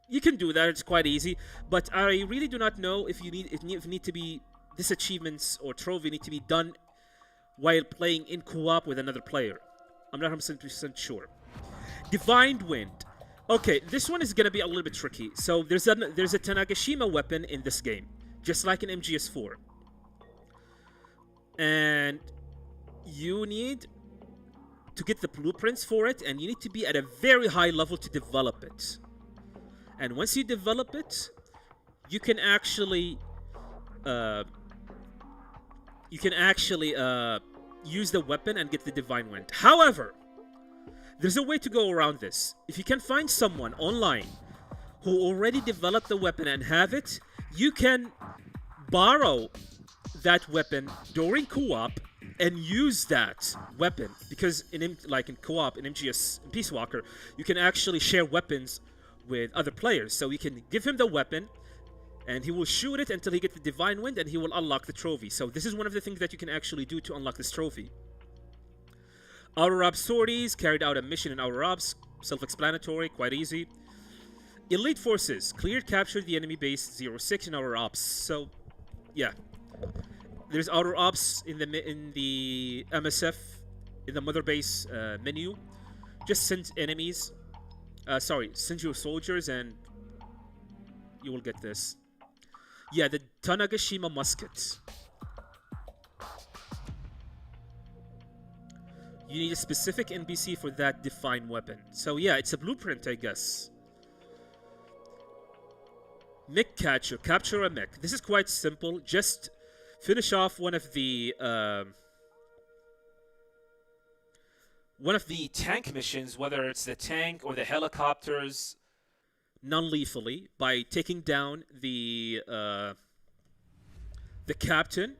You can do that, it's quite easy. But I really do not know if you need to be, this achievements or trophy need to be done while playing in co-op with another player. I'm not 100% sure. Divine Wind. Okay, this one is gonna be a little bit tricky. So there's a Tanagashima weapon in this game, just like in MGS4. And you need to get the blueprints for it, and you need to be at a very high level to develop it. And once you develop it, you can actually use the weapon and get the Divine Wind. However, there's a way to go around this. If you can find someone online who already developed the weapon and have it, you can borrow that weapon during co-op and use that weapon. Because in co-op, in MGS, in Peace Walker, you can actually share weapons with other players. So you can give him the weapon, and he will shoot it until he gets the Divine Wind, and he will unlock the trophy. So this is one of the things that you can actually do to unlock this trophy. Outer Ops sorties, carried out a mission in Outer Ops, self-explanatory, quite easy. Elite Forces, cleared, captured the enemy base 06 in Outer Ops. So, yeah. There's Outer Ops in the MSF, in the Mother Base menu. Just send enemies, send your soldiers and you will get this. Yeah, the Tanagashima musket. You need a specific NPC for that defined weapon. So yeah, it's a blueprint, I guess. Mech catcher. Capture a mech. This is quite simple. Just finish off one of the tank missions, whether it's the tank or the helicopters, non-lethally, by taking down the captain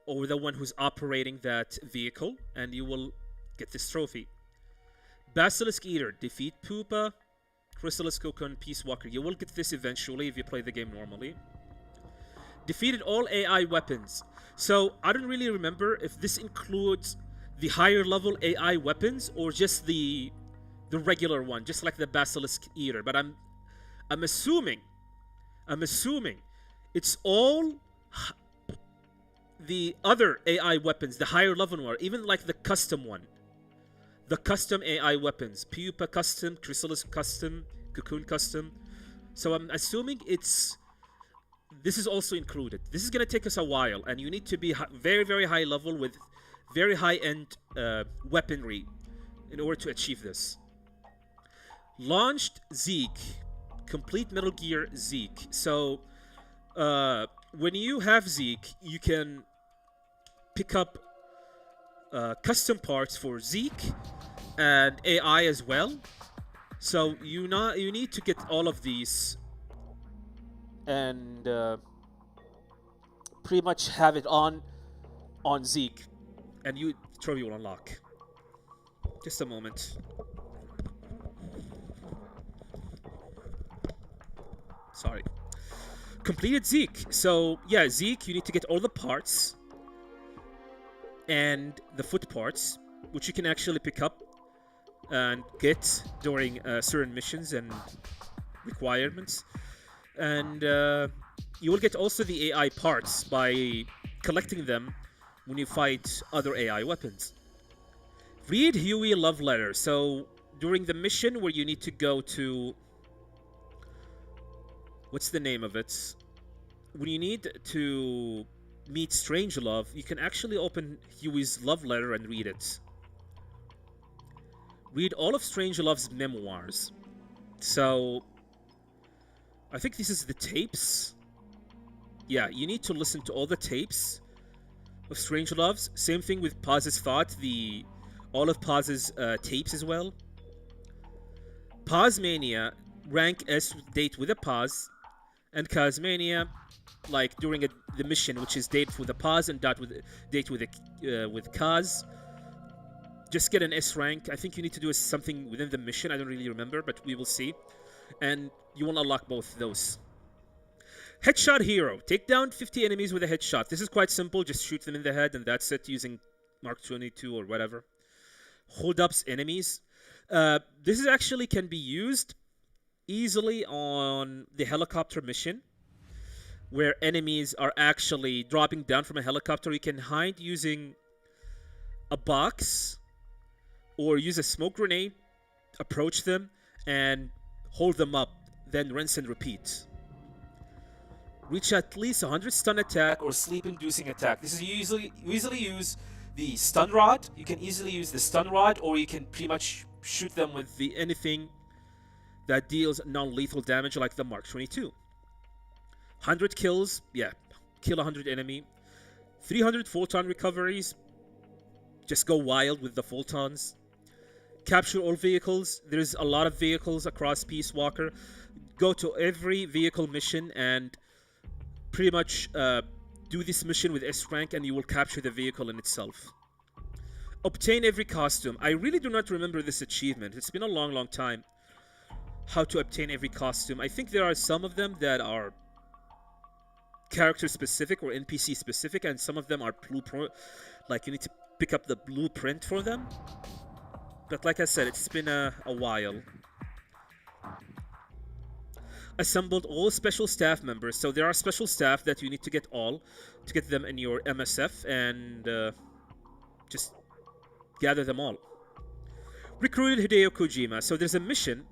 or the one who's operating that vehicle, and you will get this trophy. Basilisk Eater. Defeat Pupa, Chrysalis Cocoon, Peace Walker. You will get this eventually if you play the game normally. Defeated all AI weapons. So, I don't really remember if this includes the higher level AI weapons or just the regular one, just like the Basilisk Eater. But I'm assuming it's all the other AI weapons, the higher level one, even like the custom one. The custom AI weapons. Pupa custom, Chrysalis custom, Cocoon custom. So I'm assuming this is also included. This is going to take us a while, and you need to be very, very high level with very high-end weaponry in order to achieve this. Launched Zeke. Complete Metal Gear Zeke. So, when you have Zeke, you can pick up custom parts for Zeke and AI as well. So you need to get all of these and pretty much have it on Zeke, and you trophy will unlock. Just a moment. Sorry. Completed Zeke. So yeah, Zeke, you need to get all the parts and the foot parts, which you can actually pick up and get during certain missions and requirements. And you will get also the AI parts by collecting them when you fight other AI weapons. Read Huey Love Letter. So during the mission where you need to go to... What's the name of it? When you need to meet Strangelove, you can actually open Huey's love letter and read it. Read all of Strangelove's memoirs. So, I think this is the tapes. Yeah, you need to listen to all the tapes of Strangelove's. Same thing with Paz's Thought, all of Paz's tapes as well. Pazmania, rank S date with a Paz, and Kazmania, like during the mission, which is date with a Paz and date with Kaz. Just get an S rank. I think you need to do something within the mission. I don't really remember, but we will see. And you will unlock both those. Headshot Hero. Take down 50 enemies with a headshot. This is quite simple. Just shoot them in the head and that's it, using Mark 22 or whatever. Hold ups enemies. This is actually can be used easily on the helicopter mission, where enemies are actually dropping down from a helicopter. You can hide using a box or use a smoke grenade, approach them, and hold them up, then rinse and repeat. Reach at least 100 stun attack or sleep-inducing attack. This is usually use the stun rod. You can easily use the stun rod, or you can pretty much shoot them with anything that deals non-lethal damage, like the Mark 22. 100 kills, yeah, kill 100 enemy. 300 photon recoveries. Just go wild with the photons. Capture all vehicles. There's a lot of vehicles across Peace Walker. Go to every vehicle mission and pretty much do this mission with S rank, and you will capture the vehicle in itself. Obtain every costume. I really do not remember this achievement. It's been a long time. How to obtain every costume. I think there are some of them that are character specific or NPC specific, and some of them are blueprint. Like you need to pick up the blueprint for them. But like I said, it's been a while. Assembled all special staff members. So there are special staff that you need to get all to get them in your MSF, and just gather them all. Recruited Hideo Kojima. So there's a mission.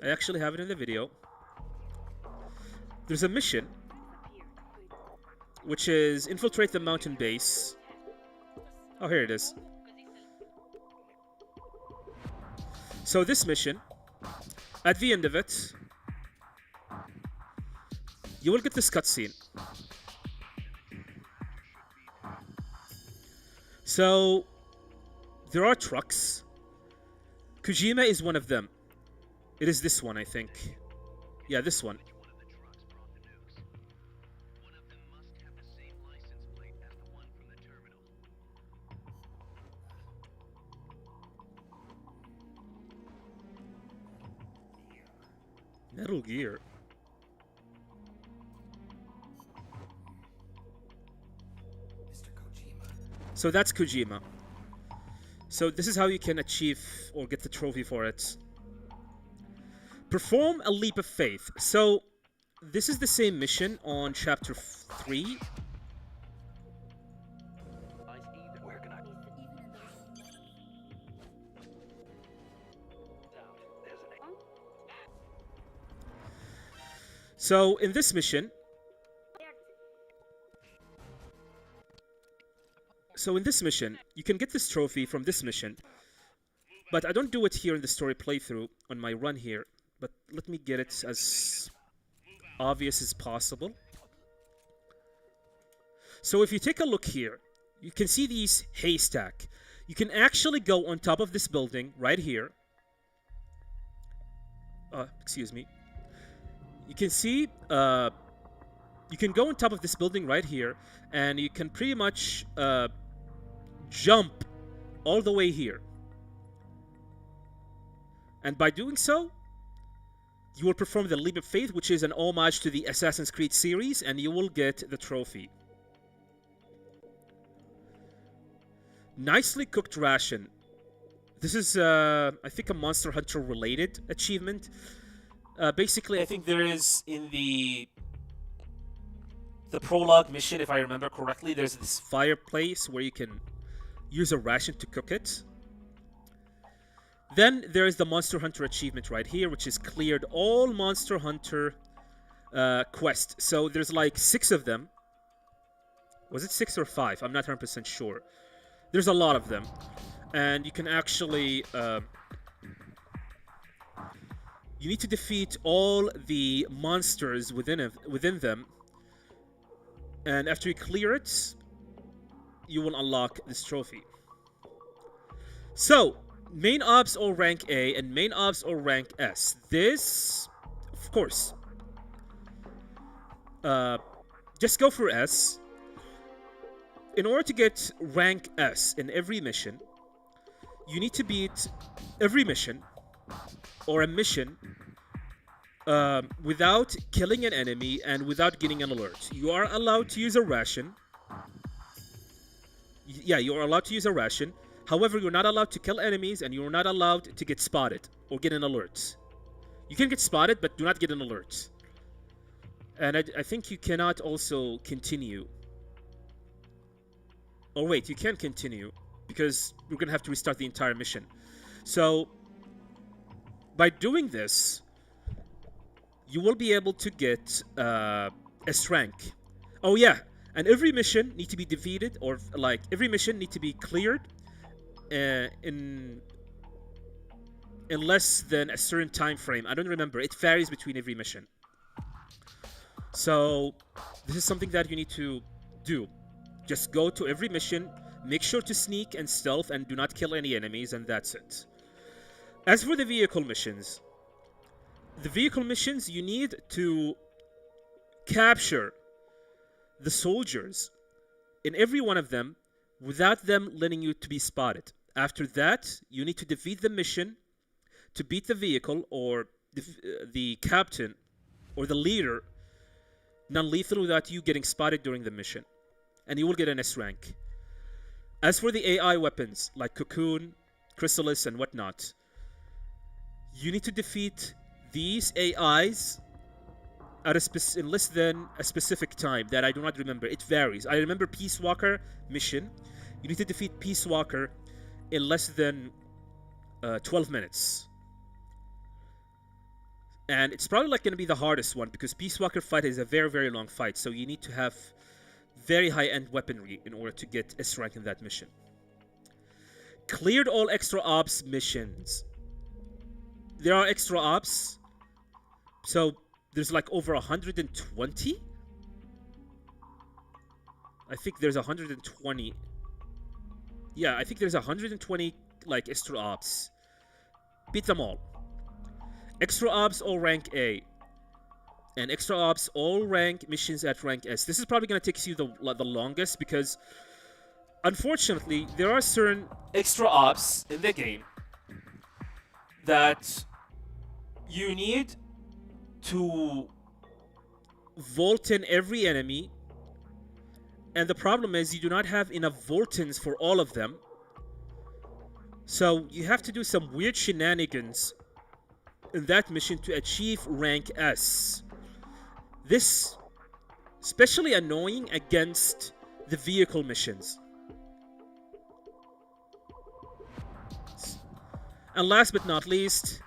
I actually have it in the video. There's a mission which is infiltrate the mountain base. Oh, here it is. So this mission, at the end of it, you will get this cutscene. So there are trucks. Kojima is one of them. It is this one, I think. Yeah, this one. Metal Gear. Mr. Kojima. So that's Kojima. So this is how you can achieve or get the trophy for it. Perform a leap of faith. So this is the same mission on chapter 3. Where can I... So in this mission, you can get this trophy from this mission. But I don't do it here in the story playthrough on my run here. But let me get it as obvious as possible. So if you take a look here, you can see these haystack. You can actually go on top of this building right here. Excuse me. You can see, you can go on top of this building right here, and you can pretty much jump all the way here. And by doing so, you will perform the Leap of Faith, which is an homage to the Assassin's Creed series, and you will get the trophy. Nicely cooked ration. This is, I think, a Monster Hunter related achievement. Basically, I think there is in the prologue mission, if I remember correctly, there's this fireplace where you can use a ration to cook it. Then there is the Monster Hunter achievement right here, which is cleared all Monster Hunter quests. So there's like 6 of them. Was it 6 or 5? I'm not 100% sure. There's a lot of them. And you can actually... you need to defeat all the monsters within them. And after you clear it, you will unlock this trophy. So, main ops or rank A and main ops or rank S. This, of course, just go for S. In order to get rank S in every mission, you need to beat every mission or a mission without killing an enemy and without getting an alert. You are allowed to use a ration. Yeah, you are allowed to use a ration. However, you're not allowed to kill enemies, and you're not allowed to get spotted or get an alert. You can get spotted, but do not get an alert. And I think you cannot also continue. Oh wait, you can continue, because we're going to have to restart the entire mission. So, by doing this, you will be able to get S rank. Oh yeah, and every mission need to be defeated, or like every mission need to be cleared in less than a certain time frame. I don't remember. It varies between every mission. So this is something that you need to do. Just go to every mission, make sure to sneak and stealth, and do not kill any enemies, and that's it. As for the vehicle missions, you need to capture the soldiers in every one of them without them letting you to be spotted. After that, you need to defeat the mission to beat the vehicle or the captain or the leader non-lethal without you getting spotted during the mission. And you will get an S rank. As for the AI weapons, like Cocoon, Chrysalis, and whatnot, you need to defeat these AIs at in less than a specific time that I do not remember. It varies. I remember Peace Walker mission. You need to defeat Peace Walker in less than 12 minutes. And it's probably like going to be the hardest one, because Peace Walker fight is a very, very long fight. So you need to have very high-end weaponry in order to get S rank in that mission. Cleared all extra ops missions. There are extra ops. So there's like over 120. I think there's 120. Yeah, I think there's 120 like extra ops. Beat them all. Extra ops all rank A. And extra ops all rank missions at rank S. This is probably going to take you the longest, because unfortunately there are certain extra ops in the game that you need to vault in every enemy, and the problem is you do not have enough vault-ins for all of them. So you have to do some weird shenanigans in that mission to achieve rank S. This especially annoying against the vehicle missions. And last but not least,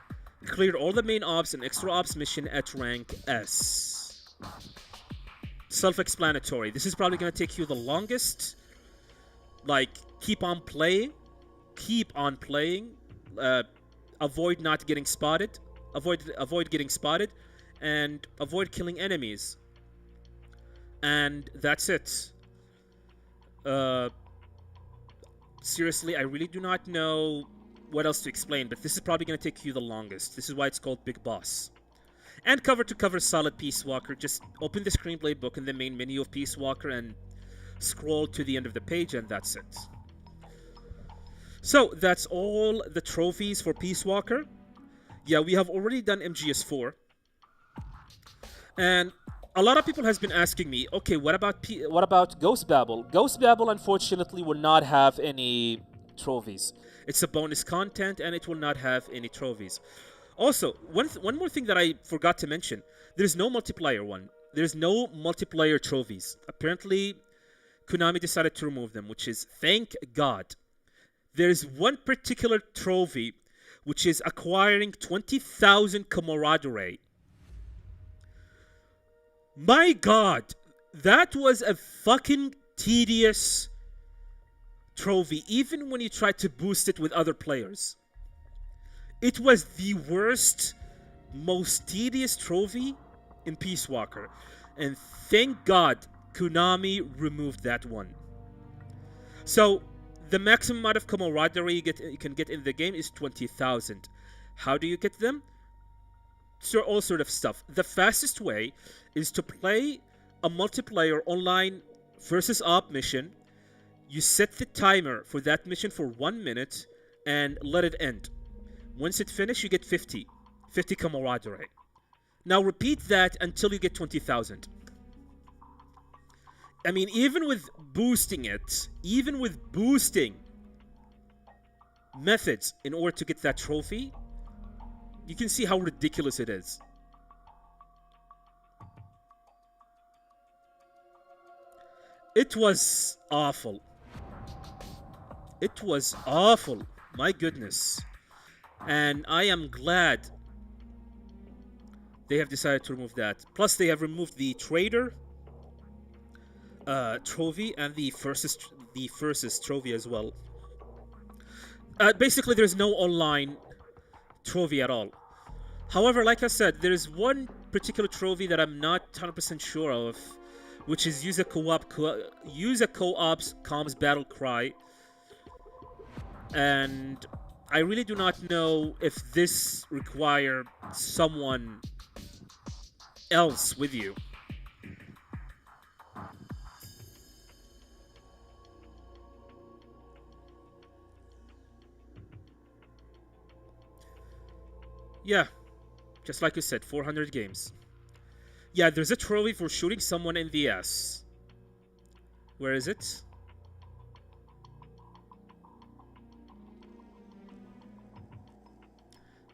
cleared all the main ops and extra ops mission at rank S. Self-explanatory. This is probably going to take you the longest. Like, keep on playing. avoid not getting spotted, avoid getting spotted, and avoid killing enemies. And that's it. Uh, Seriously, I really do not know what else to explain, but this is probably going to take you the longest. This is why it's called Big Boss. And cover to cover solid Peace Walker. Just open the screenplay book in the main menu of Peace Walker and scroll to the end of the page, and that's it. So that's all the trophies for Peace Walker. Yeah, we have already done MGS4. And a lot of people has been asking me, okay, what about Ghost Babel? Ghost Babel, unfortunately, will not have any trophies. It's a bonus content, and it will not have any trophies. Also, one more thing that I forgot to mention: there's no multiplayer one. There's no multiplayer trophies. Apparently, Konami decided to remove them, which is thank God. There's one particular trophy, which is acquiring 20,000 camaraderie. My God, that was a fucking tedious trophy, even when you tried to boost it with other players. It was the worst, most tedious trophy in Peace Walker. And thank God Konami removed that one. So, the maximum amount of camaraderie you can get in the game is 20,000. How do you get them? So all sort of stuff. The fastest way is to play a multiplayer online versus op mission. You set the timer for that mission for 1 minute and let it end. Once it finishes, you get 50 camaraderie. Now repeat that until you get 20,000. I mean, even with boosting methods in order to get that trophy, you can see how ridiculous it is. It was awful. It was awful. My goodness. And I am glad they have decided to remove that. Plus, they have removed the trader trophy and the versus trophy as well. Basically, there's no online trophy at all. However, like I said, there's one particular trophy that I'm not 100% sure of, which is use a co-op's comms battle cry. And I really do not know if this requires someone else with you. Yeah, just like you said, 400 games. Yeah, there's a trophy for shooting someone in the ass. Where is it?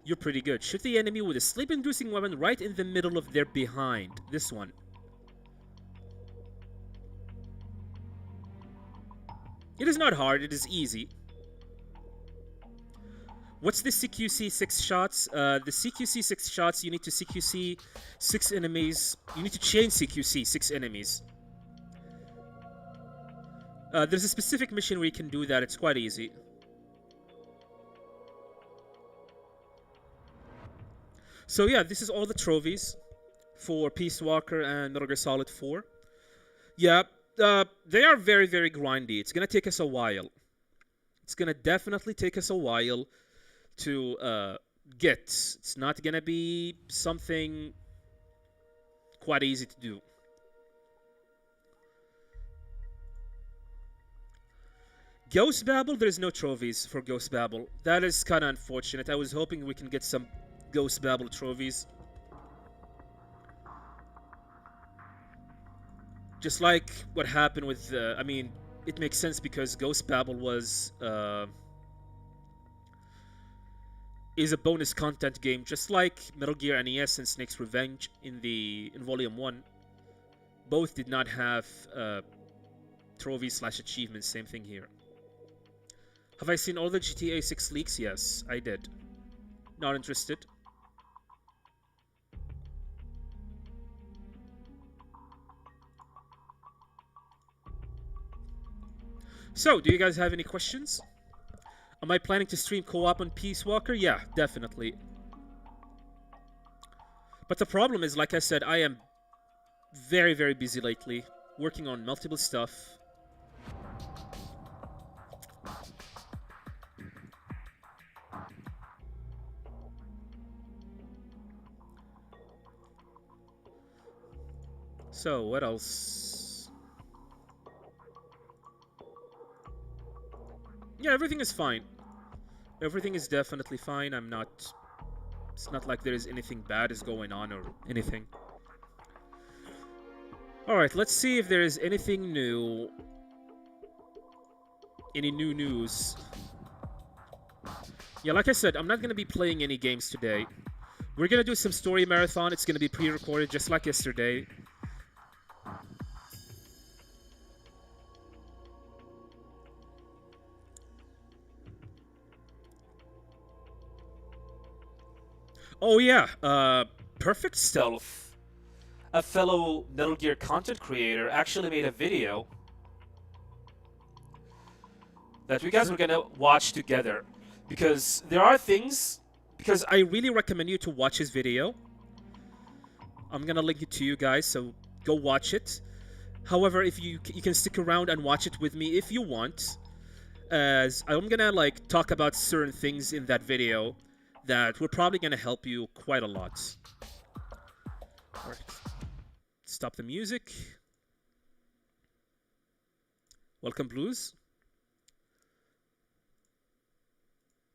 You're pretty good. Shoot the enemy with a sleep-inducing weapon right in the middle of their behind. This one. It is not hard, it is easy. What's the CQC 6 shots? The CQC 6 shots, you need to CQC 6 enemies. You need to chain CQC 6 enemies. There's a specific mission where you can do that. It's quite easy. So yeah, this is all the trophies for Peace Walker and Metal Gear Solid 4. Yeah, they are very, very grindy. It's gonna take us a while. It's gonna definitely take us a while to get. It's not gonna be something quite easy to do. Ghost Babel, there's no trophies for Ghost Babel. That is kind of unfortunate. I was hoping we can get some Ghost Babel trophies. Just like what happened with, I mean, it makes sense because Ghost Babel was, is a bonus content game, just like Metal Gear NES and Snake's Revenge in Volume 1. Both did not have trophies / achievements, same thing here. Have I seen all the GTA 6 leaks? Yes, I did. Not interested. So, do you guys have any questions? Am I planning to stream co-op on Peace Walker? Yeah, definitely. But the problem is, like I said, I am very, very busy lately, working on multiple stuff. So, what else? Yeah, everything is fine. Everything is definitely fine. It's not like there is anything bad is going on or anything. Alright, let's see if there is anything new. Any new news. Yeah, like I said, I'm not going to be playing any games today. We're going to do some story marathon. It's going to be pre-recorded just like yesterday. Oh yeah, Perfect Stealth, a fellow Metal Gear content creator, actually made a video that we guys were gonna watch together. Because there are things, because I really recommend you to watch his video. I'm gonna link it to you guys, so go watch it. However, if you can stick around and watch it with me if you want, as I'm gonna like talk about certain things in that video that we're probably gonna help you quite a lot. All right, stop the music. Welcome, Blues.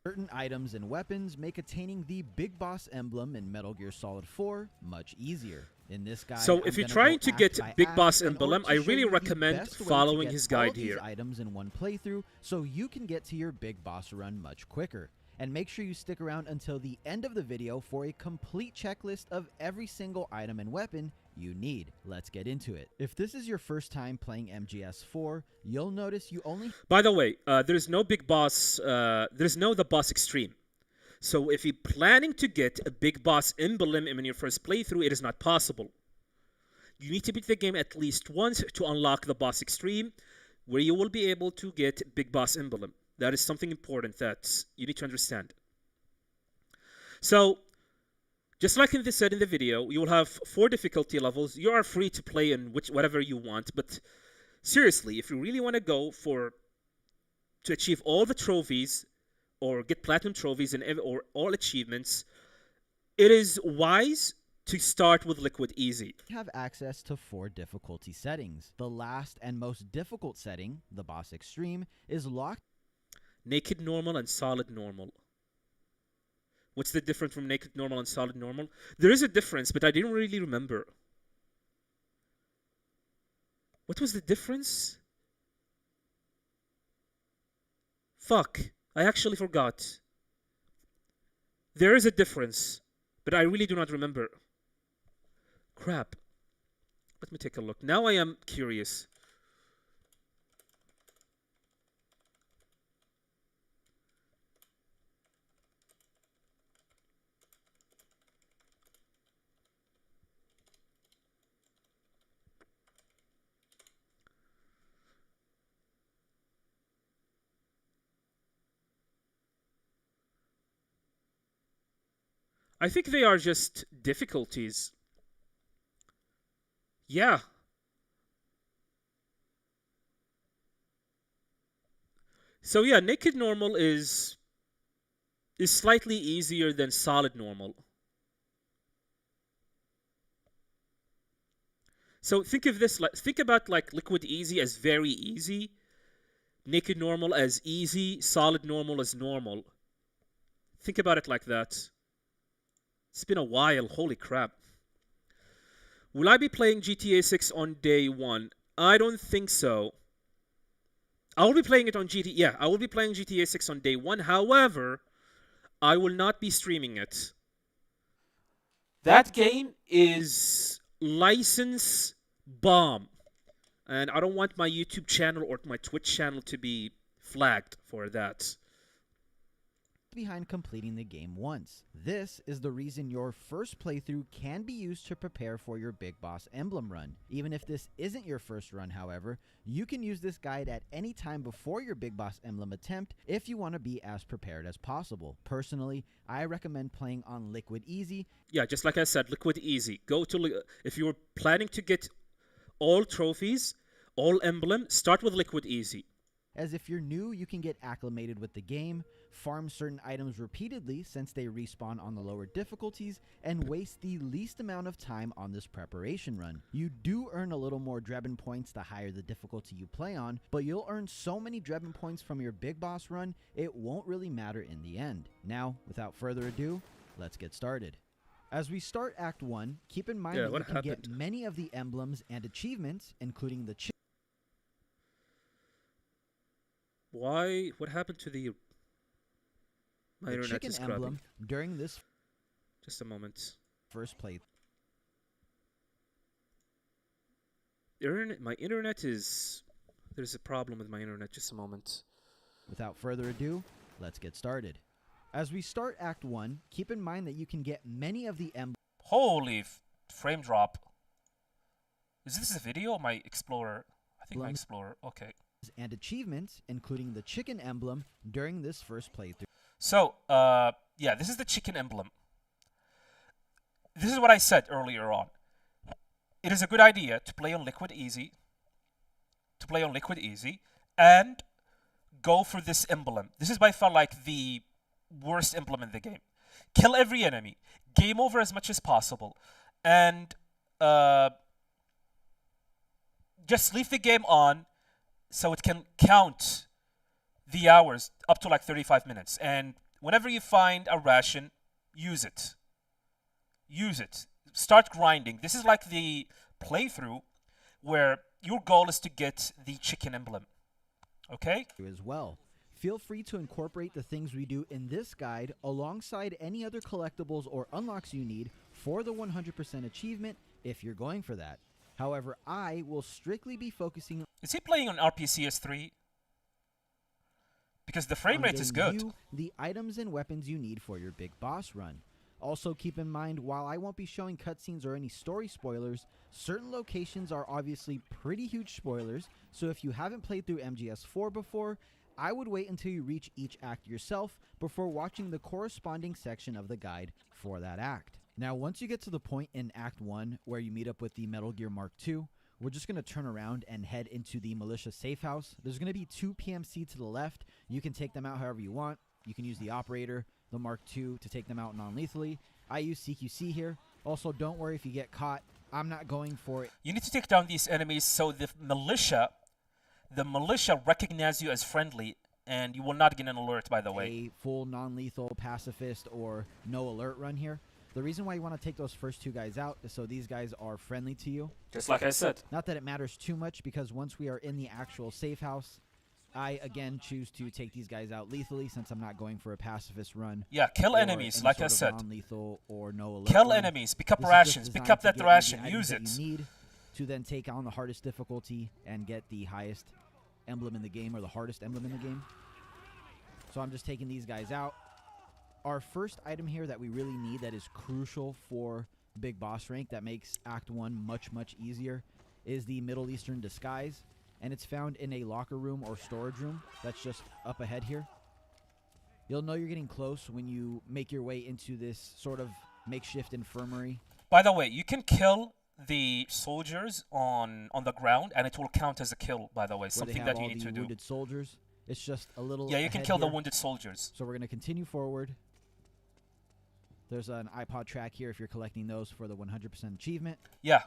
Certain items and weapons make attaining the Big Boss emblem in Metal Gear Solid 4 much easier. In this guide, So if you're trying to get Big Boss emblem, I really recommend following his guide here. Items in one playthrough, so you can get to your Big Boss run much quicker. And make sure you stick around until the end of the video for a complete checklist of every single item and weapon you need. Let's get into it. If this is your first time playing MGS4, you'll notice you only... By the way, there's no Big Boss, there's no The Boss Extreme. So if you're planning to get a Big Boss emblem in your first playthrough, it is not possible. You need to beat the game at least once to unlock the Boss Extreme, where you will be able to get Big Boss emblem. That is something important that you need to understand. So, just like said in the video, you will have 4 difficulty levels. You are free to play in whatever you want, but seriously, if you really want to go to achieve all the trophies or get platinum trophies or all achievements, it is wise to start with Liquid Easy. Have access to 4 difficulty settings. The last and most difficult setting, the Boss Extreme, is locked. Naked Normal and Solid Normal. What's the difference from Naked Normal and Solid Normal? There is a difference, but I didn't really remember. What was the difference? Fuck. I actually forgot. There is a difference, but I really do not remember. Crap. Let me take a look. Now I am curious. I think they are just difficulties. Yeah. So yeah, Naked Normal is slightly easier than Solid Normal. So think of this, think about like Liquid Easy as very easy, Naked Normal as easy, Solid Normal as normal. Think about it like that. It's been a while, holy crap. Will I be playing GTA 6 on day 1? I don't think so. I will be playing it on I will be playing GTA 6 on day 1. However, I will not be streaming it. That game is license bomb. And I don't want my YouTube channel or my Twitch channel to be flagged for that. behind completing the game once. This is the reason your first playthrough can be used to prepare for your Big Boss Emblem run. Even if this isn't your first run, however, you can use this guide at any time before your Big Boss Emblem attempt if you want to be as prepared as possible. Personally, I recommend playing on Liquid Easy. Yeah, just like I said, Liquid Easy. Go to if you're planning to get all trophies, all emblem, start with Liquid Easy. As if you're new, you can get acclimated with the game, farm certain items repeatedly since they respawn on the lower difficulties, and waste the least amount of time on this preparation run. You do earn a little more Drebin points the higher the difficulty you play on, but you'll earn so many Drebin points from your Big Boss run, it won't really matter in the end. Now, without further ado, let's get started. As we start Act 1, keep in mind that you can get many of the emblems and achievements, including the Why? What happened to the... My internet chicken is emblem crapping. during this Just a moment. first play. My internet is... There's a problem with my internet. Just a moment. Without further ado, let's get started. As we start Act 1, keep in mind that you can get many of the emblems. Holy frame drop. Is this a video? My Explorer. I think my Explorer. Okay. And achievements, including the chicken emblem, during this first playthrough. So, yeah, this is the chicken emblem. This is what I said earlier on. It is a good idea to play on Liquid Easy. And go for this emblem. This is by far like the worst emblem in the game. Kill every enemy. Game over as much as possible. And just leave the game on so it can count the hours up to like 35 minutes. And whenever you find a ration, use it. Start grinding. This is like the playthrough where your goal is to get the chicken emblem. Okay? As well. Feel free to incorporate the things we do in this guide alongside any other collectibles or unlocks you need for the 100% achievement if you're going for that. However, I will strictly be focusing... Is he playing on RPCS3? Because the frame rate is good. The items and weapons you need for your Big Boss run. Also keep in mind, while I won't be showing cutscenes or any story spoilers, certain locations are obviously pretty huge spoilers, so if you haven't played through MGS4 before, I would wait until you reach each act yourself before watching the corresponding section of the guide for that act. Now, once you get to the point in Act 1 where you meet up with the Metal Gear Mark II, we're just going to turn around and head into the militia safe house. There's going to be 2 PMC to the left. You can take them out however you want. You can use the operator, the Mark II, to take them out non-lethally. I use CQC here. Also, don't worry if you get caught. I'm not going for it. You need to take down these enemies so the militia recognize you as friendly, and you will not get an alert, by the way. A full non-lethal pacifist or no alert run here. The reason why you want to take those first 2 guys out is so these guys are friendly to you. Just like I said. Not that it matters too much, because once we are in the actual safe house, I again choose to take these guys out lethally since I'm not going for a pacifist run. Yeah, kill enemies, like I said. Non-lethal or no alert kill run. enemies, pick up rations, pick up that ration, use it. You need to then take on the hardest difficulty and get the highest emblem in the game, or the hardest emblem in the game. So I'm just taking these guys out. Our first item here that we really need, that is crucial for Big Boss rank, that makes Act 1 much, much easier, is the Middle Eastern Disguise. And it's found in a locker room or storage room that's just up ahead here. You'll know you're getting close when you make your way into this sort of makeshift infirmary. By the way, you can kill the soldiers on the ground, and it will count as a kill, by the way. Something that you need to do. Wounded soldiers. It's just a little... Yeah, you can kill the wounded soldiers. So we're going to continue forward. There's an iPod track here if you're collecting those for the 100% achievement. Yeah.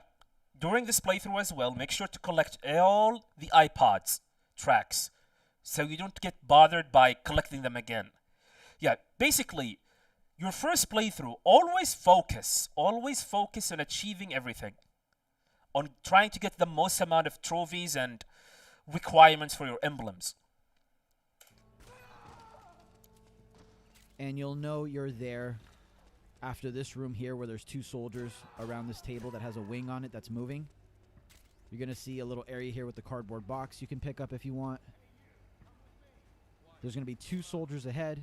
During this playthrough as well, make sure to collect all the iPods tracks so you don't get bothered by collecting them again. Yeah, basically, your first playthrough, always focus on achieving everything. On trying to get the most amount of trophies and requirements for your emblems. And you'll know you're there after this room here where there's 2 soldiers around this table that has a wing on it that's moving. You're going to see a little area here with the cardboard box you can pick up if you want. There's going to be 2 soldiers ahead.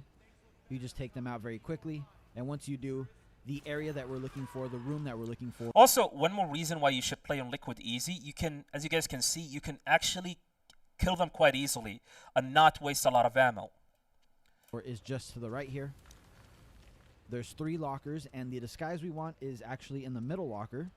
You just take them out very quickly. And once you do, the area that we're looking for, the room that we're looking for. Also, one more reason why you should play on Liquid Easy, you can, as you guys can see, you can actually kill them quite easily and not waste a lot of ammo. Is just to the right here. There's 3 lockers, and the disguise we want is actually in the middle locker.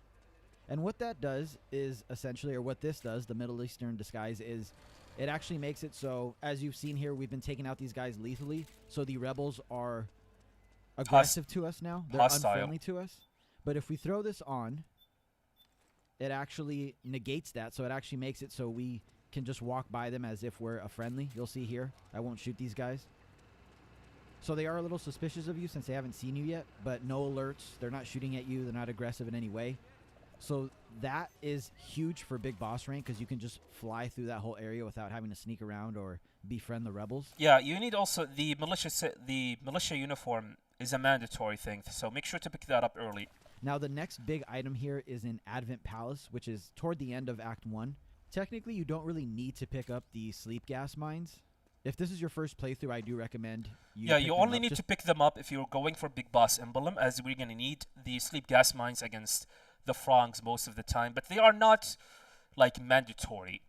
And what that does is essentially, or what this does, the Middle Eastern disguise, is it actually makes it so, as you've seen here, we've been taking out these guys lethally, so the rebels are aggressive to us now. They're unfriendly to us. But if we throw this on, it actually negates that, so it actually makes it so we can just walk by them as if we're a friendly. You'll see here, I won't shoot these guys. So they are a little suspicious of you since they haven't seen you yet, but no alerts. They're not shooting at you. They're not aggressive in any way. So that is huge for Big Boss rank because you can just fly through that whole area without having to sneak around or befriend the rebels. Yeah, you need also the militia uniform is a mandatory thing, so make sure to pick that up early. Now the next big item here is in Advent Palace, which is toward the end of Act 1. Technically, you don't really need to pick up the sleep gas mines. If this is your first playthrough, I do recommend you you only need to pick them up if you're going for Big Boss Emblem, as we're going to need the sleep gas mines against the frogs most of the time. But they are not, like, mandatory.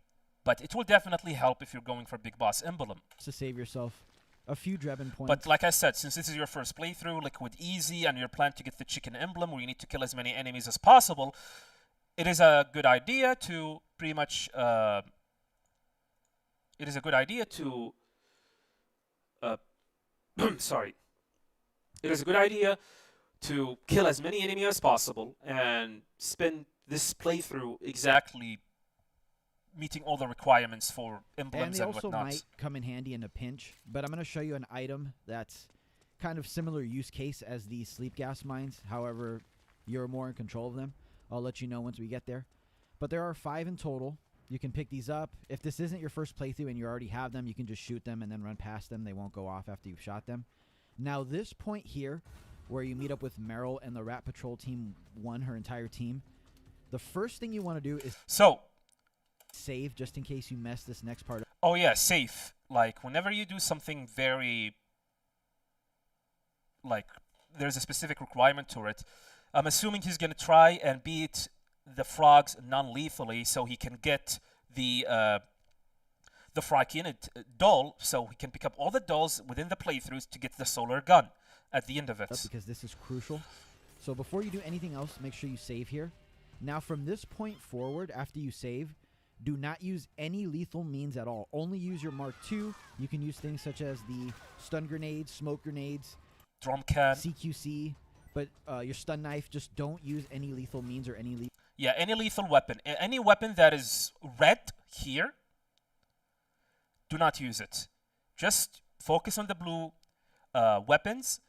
But it will definitely help if you're going for Big Boss Emblem. To save yourself a few Drebin points. But like I said, since this is your first playthrough, Liquid Easy, and you're planning to get the Chicken Emblem, where you need to kill as many enemies as possible, it is a good idea to pretty much... it is a good idea to... sorry. It is a good idea to kill as many enemies as possible and spend this playthrough exactly meeting all the requirements for emblems and whatnot. And they also might come in handy in a pinch, but I'm going to show you an item that's kind of similar use case as these sleep gas mines. However, you're more in control of them. I'll let you know once we get there. But there are 5 in total. You can pick these up. If this isn't your first playthrough and you already have them, you can just shoot them and then run past them. They won't go off after you've shot them. Now, this point here, where you meet up with Meryl and the Rat Patrol Team 1, her entire team, the first thing you want to do is save just in case you mess this next part up. Oh, yeah, save. Like, whenever you do something very... like, there's a specific requirement to it, I'm assuming he's going to try and beat the frogs non-lethally so he can get the frog unit doll, so he can pick up all the dolls within the playthroughs to get the solar gun at the end of it. Because this is crucial. So before you do anything else, make sure you save here. Now from this point forward, after you save, do not use any lethal means at all. Only use your Mark II. You can use things such as the stun grenades, smoke grenades, drum can, CQC, but your stun knife, just don't use any lethal means or any lethal... Yeah, any lethal weapon. Any weapon that is red here, do not use it. Just focus on the blue weapons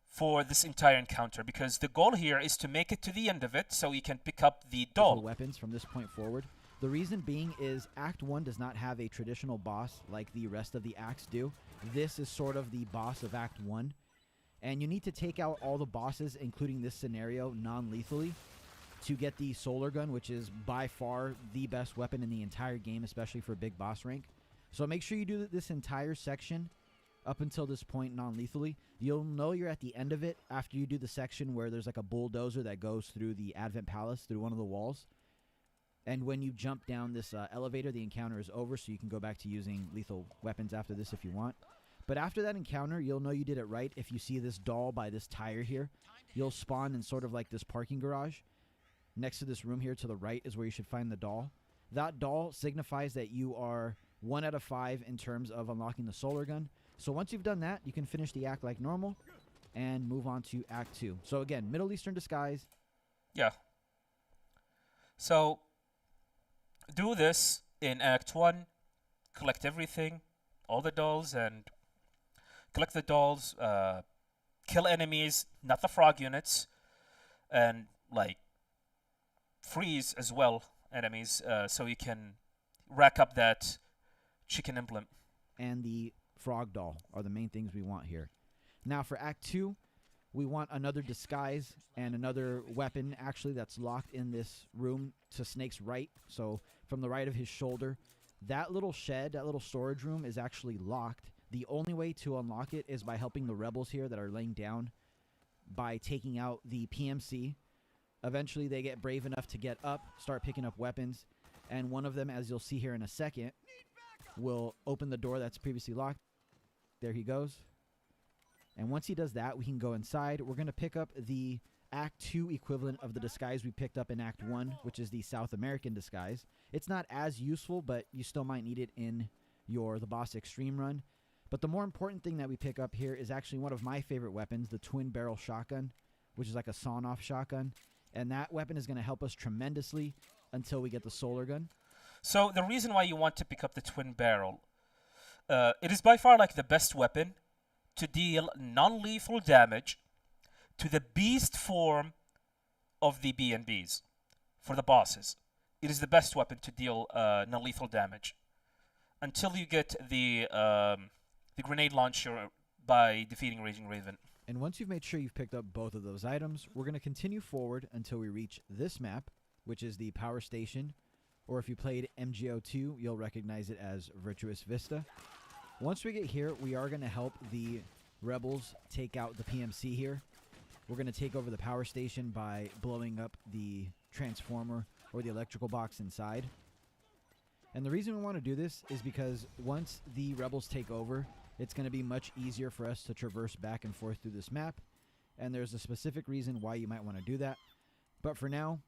for this entire encounter, because the goal here is to make it to the end of it so you can pick up the doll. Weapons from this point forward. The reason being is Act 1 does not have a traditional boss like the rest of the acts do. This is sort of the boss of Act 1. And you need to take out all the bosses, including this scenario, non-lethally, to get the solar gun, which is by far the best weapon in the entire game, especially for big boss rank. So make sure you do this entire section up until this point non-lethally. You'll know you're at the end of it after you do the section where there's like a bulldozer that goes through the Advent Palace, through one of the walls. And when you jump down this elevator, the encounter is over, so you can go back to using lethal weapons after this if you want. But after that encounter, you'll know you did it right if you see this doll by this tire here. You'll spawn in sort of like this parking garage. Next to this room here to the right is where you should find the doll. That doll signifies that you are 1 out of 5 in terms of unlocking the solar gun. So once you've done that, you can finish the act like normal and move on to Act 2. So again, Middle Eastern disguise. Yeah. So do this in Act 1. Collect everything, all the dolls, and collect the dolls. Kill enemies, not the frog units, and like freeze as well enemies, so you can rack up that chicken emblem. And the frog doll are the main things we want here. Now for Act 2, we want another disguise and another weapon actually that's locked in this room to Snake's right. So from the right of his shoulder, that little shed, that little storage room is actually locked. The only way to unlock it is by helping the rebels here that are laying down by taking out the PMC. Eventually, they get brave enough to get up, start picking up weapons, and one of them, as you'll see here in a second, will open the door that's previously locked. There he goes. And once he does that, we can go inside. We're going to pick up the Act 2 equivalent of the disguise we picked up in Act 1, which is the South American disguise. It's not as useful, but you still might need it in the Boss Extreme run. But the more important thing that we pick up here is actually one of my favorite weapons, the twin barrel shotgun, which is like a sawn-off shotgun. And that weapon is going to help us tremendously until we get the solar gun. So the reason why you want to pick up the twin barrel, it is by far like the best weapon to deal non-lethal damage to the beast form of the BNBs for the bosses. It is the best weapon to deal non-lethal damage until you get the grenade launcher by defeating Raging Raven. And once you've made sure you've picked up both of those items, we're going to continue forward until we reach this map, which is the power station. Or if you played MGO2, you'll recognize it as Virtuous Vista. Once we get here, we are going to help the rebels take out the PMC here. We're going to take over the power station by blowing up the transformer or the electrical box inside. And the reason we want to do this is because once the rebels take over, it's going to be much easier for us to traverse back and forth through this map. And there's a specific reason why you might want to do that. But for now,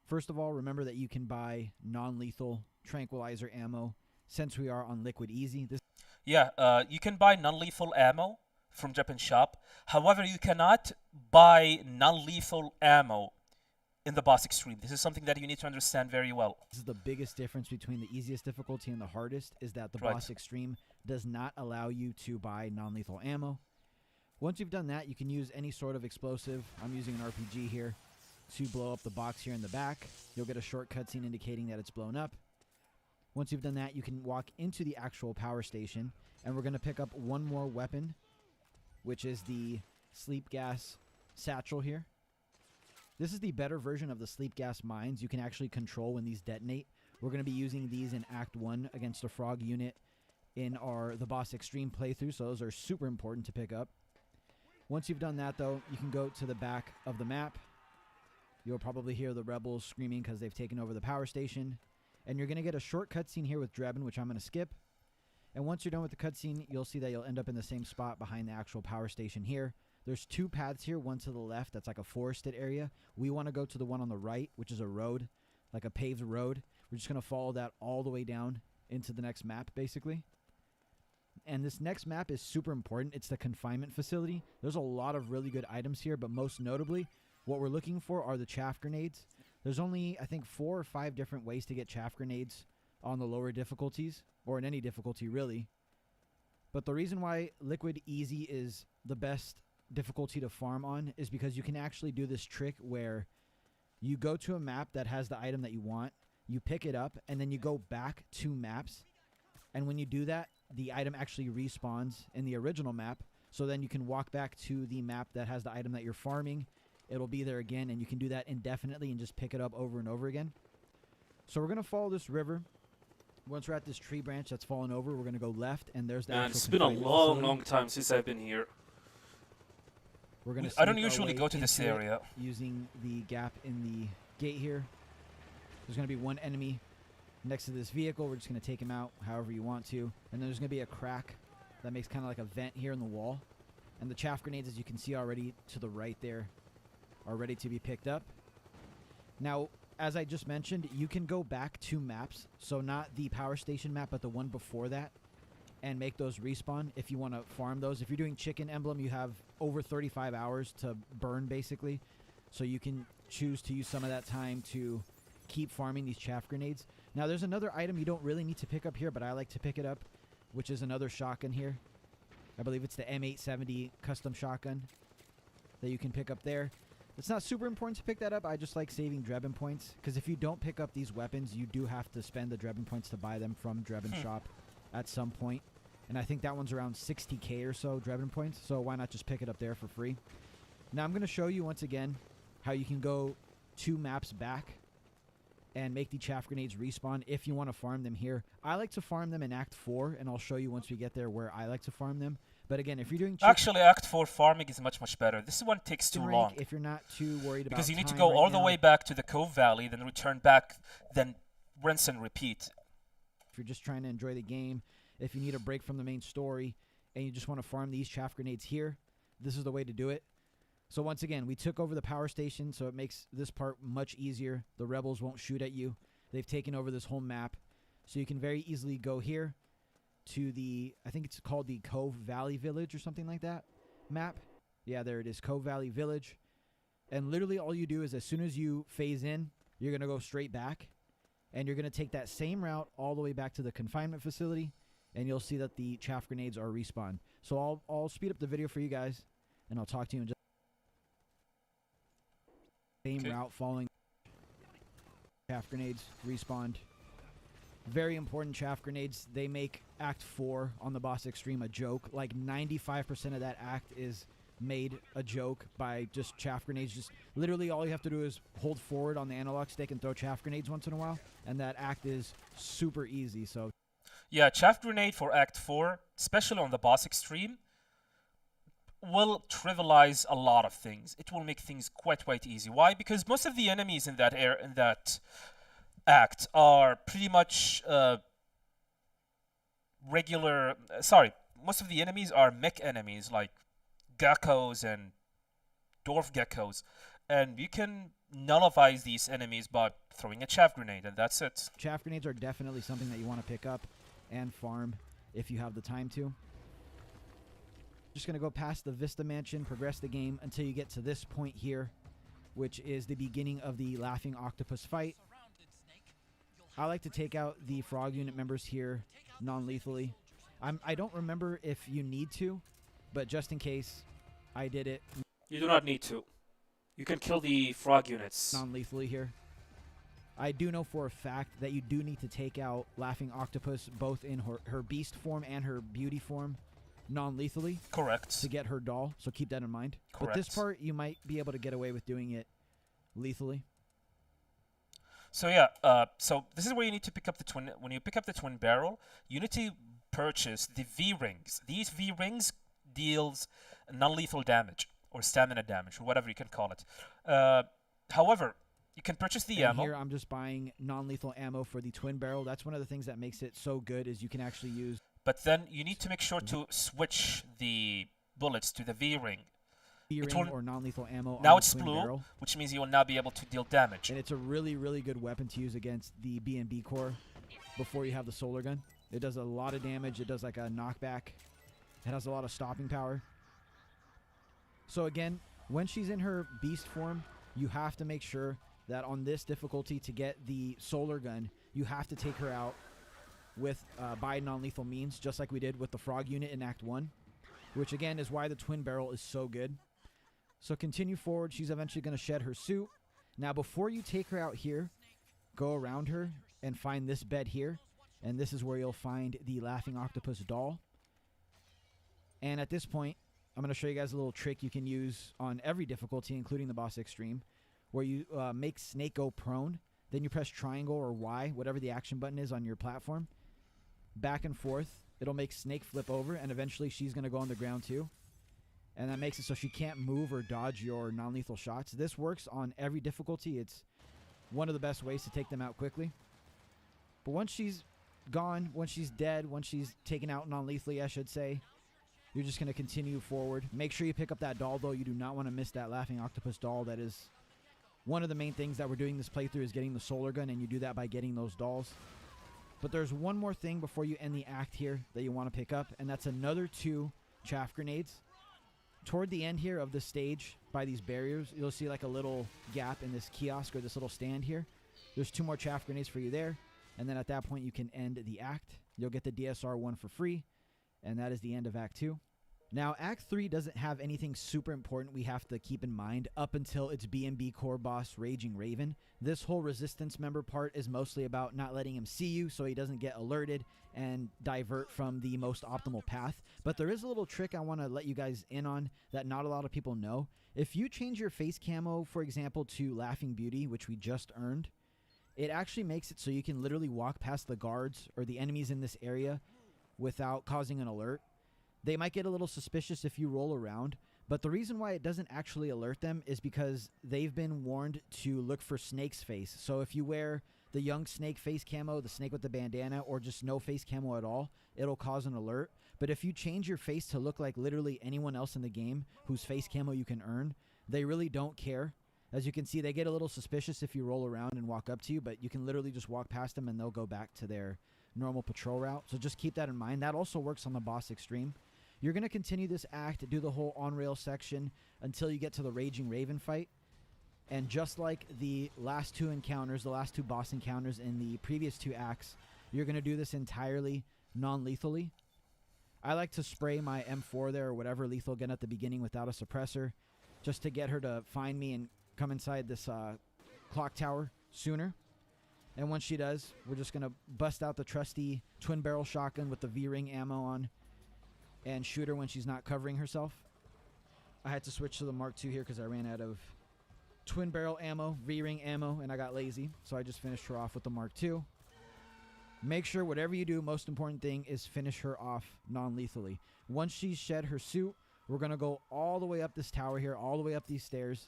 first of all, remember that you can buy non-lethal tranquilizer ammo since we are on Liquid Easy. You can buy non-lethal ammo from Japan Shop. However, you cannot buy non-lethal ammo in the Boss Extreme. This is something that you need to understand very well. This is the biggest difference between the easiest difficulty and the hardest, is that the Boss Extreme does not allow you to buy non-lethal ammo. Once you've done that, you can use any sort of explosive. I'm using an RPG here to blow up the box here in the back. You'll get a short cutscene indicating that it's blown up. Once you've done that, you can walk into the actual power station, and we're going to pick up one more weapon, which is the sleep gas satchel here. This is the better version of the sleep gas mines. You can actually control when these detonate. We're going to be using these in Act 1 against a frog unit in the Boss Extreme playthrough, so those are super important to pick up. Once you've done that, though, you can go to the back of the map. You'll probably hear the rebels screaming because they've taken over the power station. And you're going to get a short cutscene here with Drebin, which I'm going to skip. And once you're done with the cutscene, you'll see that you'll end up in the same spot behind the actual power station here. There's two paths here, one to the left that's like a forested area. We want to go to the one on the right, which is a road, like a paved road. We're just going to follow that all the way down into the next map, basically. And this next map is super important. It's the confinement facility. There's a lot of really good items here, but most notably, what we're looking for are the chaff grenades. There's only, I think, 4 or 5 different ways to get chaff grenades on the lower difficulties, or in any difficulty, really. But the reason why Liquid Easy is the best difficulty to farm on is because you can actually do this trick where you go to a map that has the item that you want, you pick it up, and then you go back 2 maps. And when you do that, the item actually respawns in the original map. So then you can walk back to the map that has the item that you're farming. It'll be there again, and you can do that indefinitely and just pick it up over and over again. So we're going to follow this river. Once we're at this tree branch that's fallen over, we're going to go left, and there's the Man, actual it's been a confinement long, facility. long time since I've been here. We're gonna I don't sneak our usually way go to this into it area. using the gap in the gate here. There's going to be one enemy next to this vehicle. We're just going to take him out however you want to. And then there's going to be a crack that makes kind of like a vent here in the wall. And the chaff grenades, as you can see already to the right there, are ready to be picked up. Now, as I just mentioned, you can go back 2 maps. So not the power station map, but the one before that, and make those respawn if you want to farm those. If you're doing Chicken Emblem, you have over 35 hours to burn, basically. So you can choose to use some of that time to keep farming these chaff grenades. Now, there's another item you don't really need to pick up here, but I like to pick it up, which is another shotgun here. I believe it's the M870 custom shotgun that you can pick up there. It's not super important to pick that up. I just like saving Drebin points, because if you don't pick up these weapons, you do have to spend the Drebin points to buy them from Drebin Shop at some point. And I think that one's around 60k or so Drebin points, so why not just pick it up there for free? Now I'm going to show you once again how you can go 2 maps back and make the chaff grenades respawn if you want to farm them here. I like to farm them in Act 4, and I'll show you once we get there where I like to farm them. But again, if you're doing Actually, Act 4 farming is much better. This one takes too rank, long. if you're not too worried about Because you need to time go right all the now, way back to the Cove Valley, then return back, then rinse and repeat. if you're just trying to enjoy the game, if you need a break from the main story, and you just want to farm these chaff grenades here, this is the way to do it. So once again, we took over the power station, so it makes this part much easier. The rebels won't shoot at you. They've taken over this whole map. So you can very easily go here to the, I think it's called the Cove Valley Village or something like that map. Yeah, there it is, Cove Valley Village. And literally all you do is as soon as you phase in, you're going to go straight back. And you're going to take that same route all the way back to the confinement facility. And you'll see that the chaff grenades are respawned. So I'll speed up the video for you guys. And I'll talk to you in just same route following chaff grenades respawned. Very important chaff grenades. They make Act 4 on the Boss Extreme a joke. Like 95% of that act is made a joke by just chaff grenades. Just literally all you have to do is hold forward on the analog stick and throw chaff grenades once in a while, and that act is super easy. So Yeah, chaff grenade for Act 4, especially on the Boss Extreme, will trivialize a lot of things. It will make things quite easy. Why? Because most of the enemies in that act are pretty much most of the enemies are mech enemies like geckos and dwarf geckos, and you can nullify these enemies by throwing a chaff grenade, and that's it. chaff grenades are definitely something that you want to pick up and farm if you have the time to. Just going to go past the Vista Mansion, progress the game until you get to this point here, which is the beginning of the Laughing Octopus fight. I like to take out the frog unit members here non-lethally. I don't remember if you need to, but just in case, I did it You do not need to. You can kill the frog units. non-lethally here. I do know for a fact that you do need to take out Laughing Octopus both in her beast form and her beauty form non-lethally Correct. to get her doll, so keep that in mind. But this Correct. part, you might be able to get away with doing it lethally. So yeah, so this is where you need to pick up the twin. When you pick up the twin barrel, you need to purchase the V rings. These V rings deals non-lethal damage or stamina damage or whatever you can call it. However, you can purchase the And ammo. here I'm just buying non-lethal ammo for the twin barrel. That's one of the things that makes it so good is you can actually use But then you need to make sure to switch the bullets to the V ring. V-ring will- or non-lethal ammo Now on it's the twin blue, barrel. which means you will now be able to deal damage. And it's a really good weapon to use against the B&B core before you have the solar gun. It does a lot of damage. It does like a knockback. It has a lot of stopping power. So again, when she's in her beast form, you have to make sure that on this difficulty to get the solar gun, you have to take her out with by non-lethal means, just like we did with the frog unit in Act 1, which again is why the twin barrel is so good. So continue forward. She's eventually going to shed her suit. Now, before you take her out here, go around her and find this bed here. And this is where you'll find the Laughing Octopus doll. And at this point, I'm going to show you guys a little trick you can use on every difficulty, including the Boss Extreme, where you make Snake go prone. Then you press triangle or Y, whatever the action button is on your platform. Back and forth. It'll make Snake flip over, and eventually she's going to go on the ground too. And that makes it so she can't move or dodge your non-lethal shots. This works on every difficulty. It's one of the best ways to take them out quickly. But once she's gone, once she's dead, once she's taken out non-lethally, I should say, you're just going to continue forward. Make sure you pick up that doll, though. You do not want to miss that Laughing Octopus doll. That is one of the main things that we're doing this playthrough is getting the solar gun, and you do that by getting those dolls. But there's one more thing before you end the act here that you want to pick up, and that's another 2 chaff grenades. Toward the end here of the stage, by these barriers, you'll see like a little gap in this kiosk or this little stand here. There's 2 more chaff grenades for you there, and then at that point you can end the act. You'll get the DSR 1 for free, and that is the end of Act 2. Now, Act 3 doesn't have anything super important we have to keep in mind up until its B&B core boss, Raging Raven. This whole resistance member part is mostly about not letting him see you so he doesn't get alerted and divert from the most optimal path. But there is a little trick I want to let you guys in on that not a lot of people know. If you change your face camo, for example, to Laughing Beauty, which we just earned, it actually makes it so you can literally walk past the guards or the enemies in this area without causing an alert. They might get a little suspicious if you roll around, but the reason why it doesn't actually alert them is because they've been warned to look for Snake's face. So if you wear the young Snake face camo, the Snake with the bandana, or just no face camo at all, it'll cause an alert. But if you change your face to look like literally anyone else in the game whose face camo you can earn, they really don't care. As you can see, they get a little suspicious if you roll around and walk up to you, but you can literally just walk past them and they'll go back to their normal patrol route. So just keep that in mind. That also works on the Boss Extreme. You're going to continue this act, do the whole on-rail section until you get to the Raging Raven fight. And just like the last two encounters, the last two boss encounters in the previous two acts, you're going to do this entirely non-lethally. I like to spray my M4 there or whatever lethal gun at the beginning without a suppressor, just to get her to find me and come inside this clock tower sooner. And once she does, we're just going to bust out the trusty twin barrel shotgun with the V-ring ammo on and shoot her when she's not covering herself. I had to switch to the Mark II here because I ran out of twin barrel ammo, V-ring ammo, and I got lazy. So I just finished her off with the Mark II. Make sure whatever you do, most important thing is finish her off non-lethally. Once she's shed her suit, we're going to go all the way up this tower here, all the way up these stairs,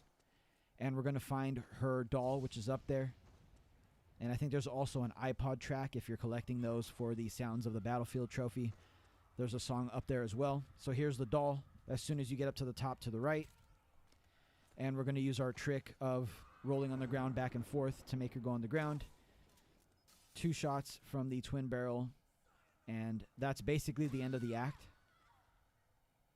and we're going to find her doll, which is up there. And I think there's also an iPod track if you're collecting those for the Sounds of the Battlefield trophy. There's a song up there as well. So here's the doll as soon as you get up to the top to the right. And we're going to use our trick of rolling on the ground back and forth to make her go on the ground. 2 shots from the twin barrel, and that's basically the end of the act.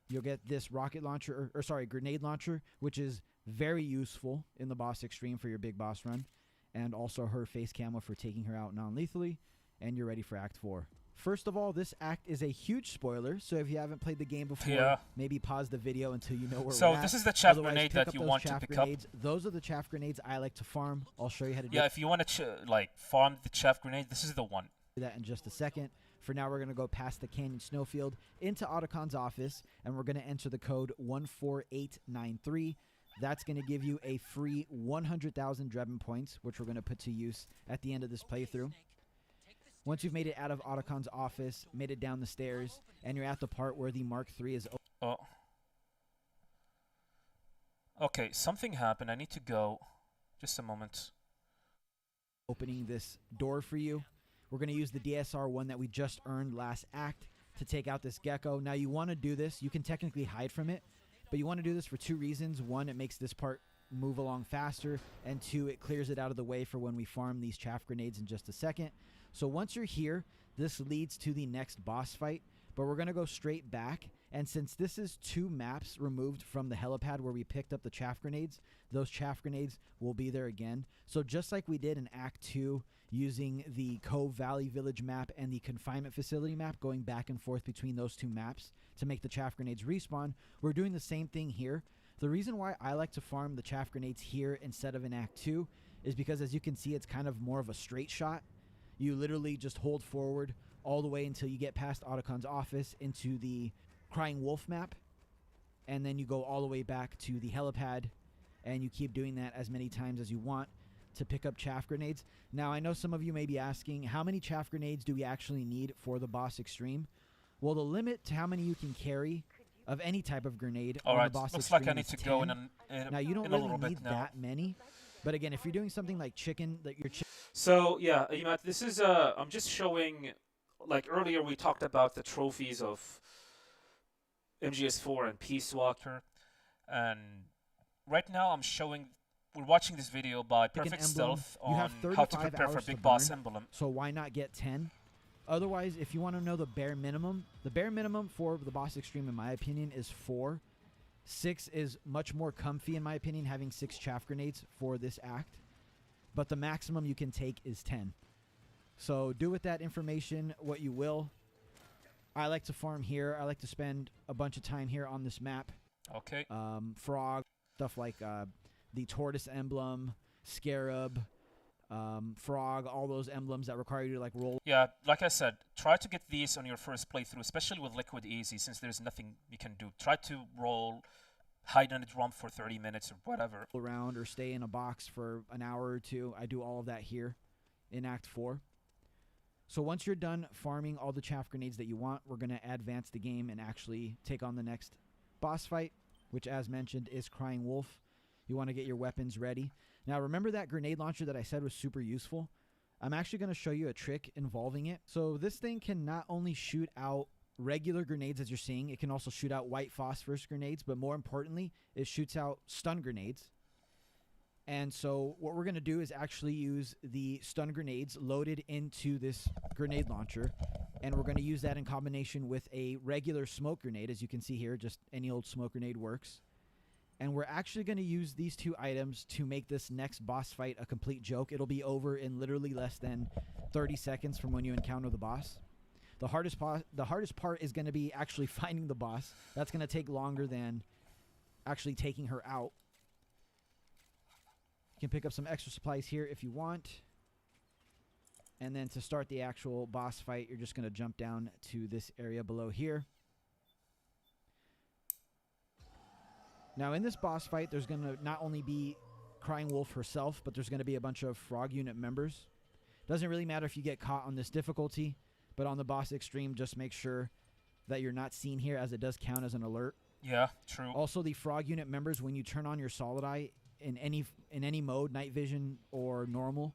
You'll get this rocket launcher, grenade launcher, which is very useful in the Boss Extreme for your big boss run, and also her face camo for taking her out non-lethally, and you're ready for Act 4. First of all, this act is a huge spoiler, so if you haven't played the game before, maybe pause the video until you know where we're at. So this is the chaff Otherwise, grenade pick that up you those want to chaff pick grenades. Those are the chaff grenades I like to farm. I'll show you how to do Yeah, if you want to farm the chaff grenade, this is the one. that in just a second. For now, we're going to go past the Canyon Snowfield into Otacon's office, and we're going to enter the code 14893. That's going to give you a free 100,000 Drebin points, which we're going to put to use at the end of this playthrough. Once you've made it out of Otacon's office, made it down the stairs, and you're at the part where the Mark III is Okay, something happened. I need to go. Just a moment. Opening this door for you. We're going to use the DSR-1 that we just earned last act to take out this gecko. Now, you want to do this. You can technically hide from it, but you want to do this for 2 reasons. 1, it makes this part move along faster, and 2, it clears it out of the way for when we farm these chaff grenades in just a second. So once you're here, this leads to the next boss fight, but we're going to go straight back. And since this is 2 maps removed from the helipad where we picked up the chaff grenades, those chaff grenades will be there again. So just like we did in Act 2 using the Cove Valley Village map and the confinement facility map, going back and forth between those 2 maps to make the chaff grenades respawn, we're doing the same thing here. The reason why I like to farm the chaff grenades here instead of in Act 2 is because, as you can see, it's kind of more of a straight shot. You literally just hold forward all the way until you get past Otacon's office into the Crying Wolf map, and then you go all the way back to the helipad, and you keep doing that as many times as you want to pick up chaff grenades. Now, I know some of you may be asking, how many chaff grenades do we actually need for the Boss Extreme? Well, the limit to how many you can carry of any type of grenade on the Boss looks Extreme like I need is to 10. go in Now, you don't in a really little need bit now. that many, but again, if you're doing something like chicken, that your So yeah, Matt, this is I'm just showing, like earlier we talked about the trophies of MGS4 and Peace Walker, and right now I'm showing, we're watching this video by Pick an Perfect emblem. Stealth You on have how to 35 prepare for hours to Big Boss burn. Emblem. So why not get 10? Otherwise, if you want to know the bare minimum for the Boss Extreme, in my opinion, is 4. 6 is much more comfy, in my opinion, having 6 chaff grenades for this act. But the maximum you can take is 10. So do with that information what you will. I like to farm here. I like to spend a bunch of time here on this map. Okay. Frog, stuff like the tortoise emblem, scarab, frog, all those emblems that require you to like roll. Yeah, like I said, try to get these on your first playthrough, especially with Liquid Easy, since there's nothing you can do. Try to roll, hide in a drum for 30 minutes or whatever. Around or stay in a box for an hour or 2. I do all of that here. in Act 4. So once you're done farming all the chaff grenades that you want, we're going to advance the game and actually take on the next boss fight, which, as mentioned, is Crying Wolf. You want to get your weapons ready. Now, remember that grenade launcher that I said was super useful? I'm actually going to show you a trick involving it. So this thing can not only shoot out regular grenades as you're seeing, it can also shoot out white phosphorus grenades, but more importantly, it shoots out stun grenades. And so what we're going to do is actually use the stun grenades loaded into this grenade launcher, and we're going to use that in combination with a regular smoke grenade. As you can see here, just any old smoke grenade works. And we're actually going to use these two items to make this next boss fight a complete joke. It'll be over in literally less than 30 seconds from when you encounter the boss. The hardest part is going to be actually finding the boss. That's going to take longer than actually taking her out. You can pick up some extra supplies here if you want. And then to start the actual boss fight, you're just going to jump down to this area below here. Now, in this boss fight, there's going to not only be Crying Wolf herself, but there's going to be a bunch of Frog Unit members. Doesn't really matter if you get caught on this difficulty, but on the boss extreme, just make sure that you're not seen here, as it does count as an alert. Yeah, true. Also, the Frog Unit members, when you turn on your Solid Eye in any mode, night vision or normal,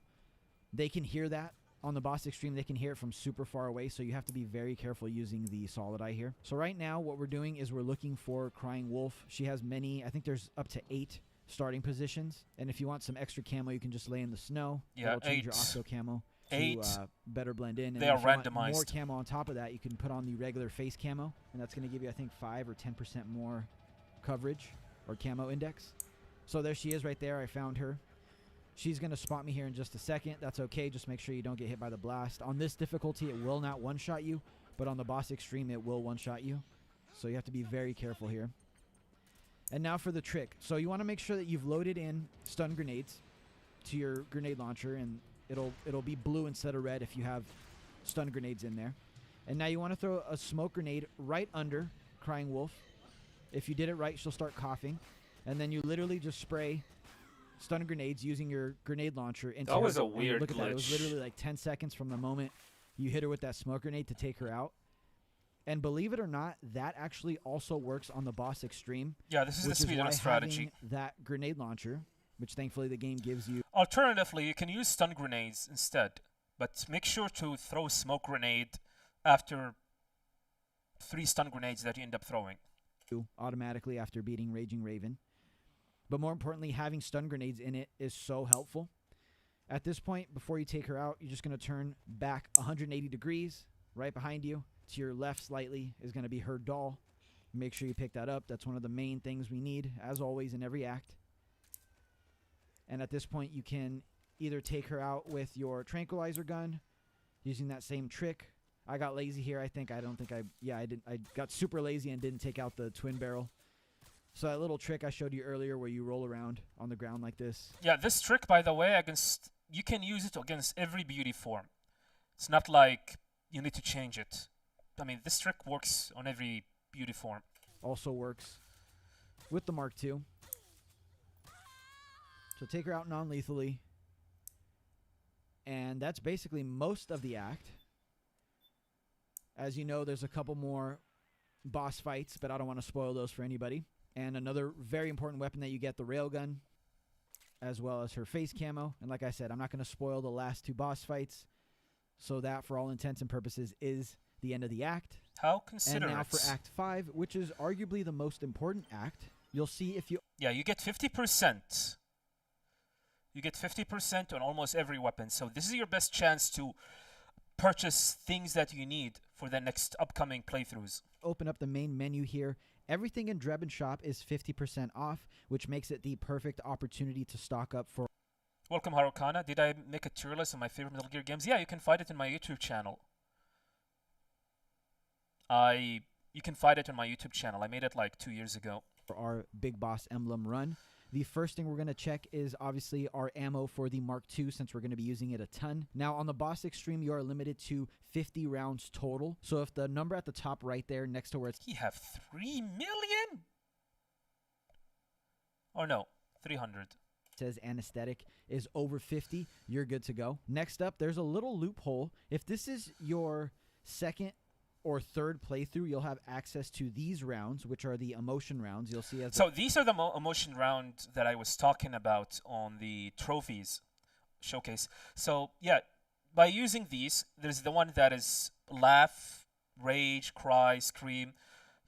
they can hear that. On the boss extreme, they can hear it from super far away, so you have to be very careful using the Solid Eye here. So right now, what we're doing is we're looking for Crying Wolf. She has many, I think there's up to 8 starting positions, and if you want some extra camo, you can just lay in the snow. Yeah, that'll change 8. your Octo camo to 8. better blend in. And They are if you want randomized. more camo on top of that, you can put on the regular face camo, and that's going to give you, I think, 5 or 10% more coverage or camo index. So there she is right there. I found her. She's going to spot me here in just a second. That's okay. Just make sure you don't get hit by the blast. On this difficulty, it will not one-shot you, but on the boss extreme, it will one-shot you. So you have to be very careful here. And now for the trick. So you want to make sure that you've loaded in stun grenades to your grenade launcher, and it'll be blue instead of red if you have stun grenades in there. And now you want to throw a smoke grenade right under Crying Wolf. If you did it right, she'll start coughing. And then you literally just spray stun grenades using your grenade launcher into That her. was a And weird look at that. It was glitch. literally like 10 seconds from the moment you hit her with that smoke grenade to take her out. And believe it or not, that actually also works on the boss extreme. Yeah, this is the Which is speedrun why strategy. having that grenade launcher, which thankfully the game gives you. Alternatively, you can use stun grenades instead, but make sure to throw a smoke grenade after 3 stun grenades that you end up throwing. Automatically after beating Raging Raven. But more importantly, having stun grenades in it is so helpful. At this point, before you take her out, you're just going to turn back 180 degrees. Right behind you, to your left slightly, is going to be her doll. Make sure you pick that up. That's one of the main things we need, as always, in every act. And at this point, you can either take her out with your tranquilizer gun, using that same trick. I got lazy here. I got super lazy and didn't take out the twin barrel. So that little trick I showed you earlier where you roll around on the ground like this. Yeah, this trick, by the way, you can use it against every beauty form. It's not like you need to change it. I mean, this trick works on every beauty form. Also works with the Mark II. So take her out non-lethally. And that's basically most of the act. As you know, there's a couple more boss fights, but I don't want to spoil those for anybody. And another very important weapon that you get, the railgun, as well as her face camo. And like I said, I'm not going to spoil the last 2 boss fights. So that, for all intents and purposes, is the end of the act. How considerate. And now for Act 5, which is arguably the most important act. You'll see if you... Yeah, you get 50%. You get 50% on almost every weapon. So this is your best chance to purchase things that you need for the next upcoming playthroughs. Open up the main menu here. Everything in Drebin Shop is 50% off, which makes it the perfect opportunity to stock up for... Welcome, Harukana. Did I make a tier list of my favorite Metal Gear games? Yeah, you can find it in my YouTube channel. You can find it on my YouTube channel. I made it like 2 years ago. For our Big Boss Emblem run. The first thing we're going to check is obviously our ammo for the Mark II, since we're going to be using it a ton. Now, on the boss extreme, you are limited to 50 rounds total. So if the number at the top right there next to where it's... You have 3 million? Or no, 300. says anesthetic is over 50, you're good to go. Next up, there's a little loophole. If this is your second or third playthrough, you'll have access to these rounds, which are the emotion rounds. You'll see as So these are the emotion round that I was talking about on the trophies showcase. So yeah, by using these, there's the one that is laugh, rage, cry, scream.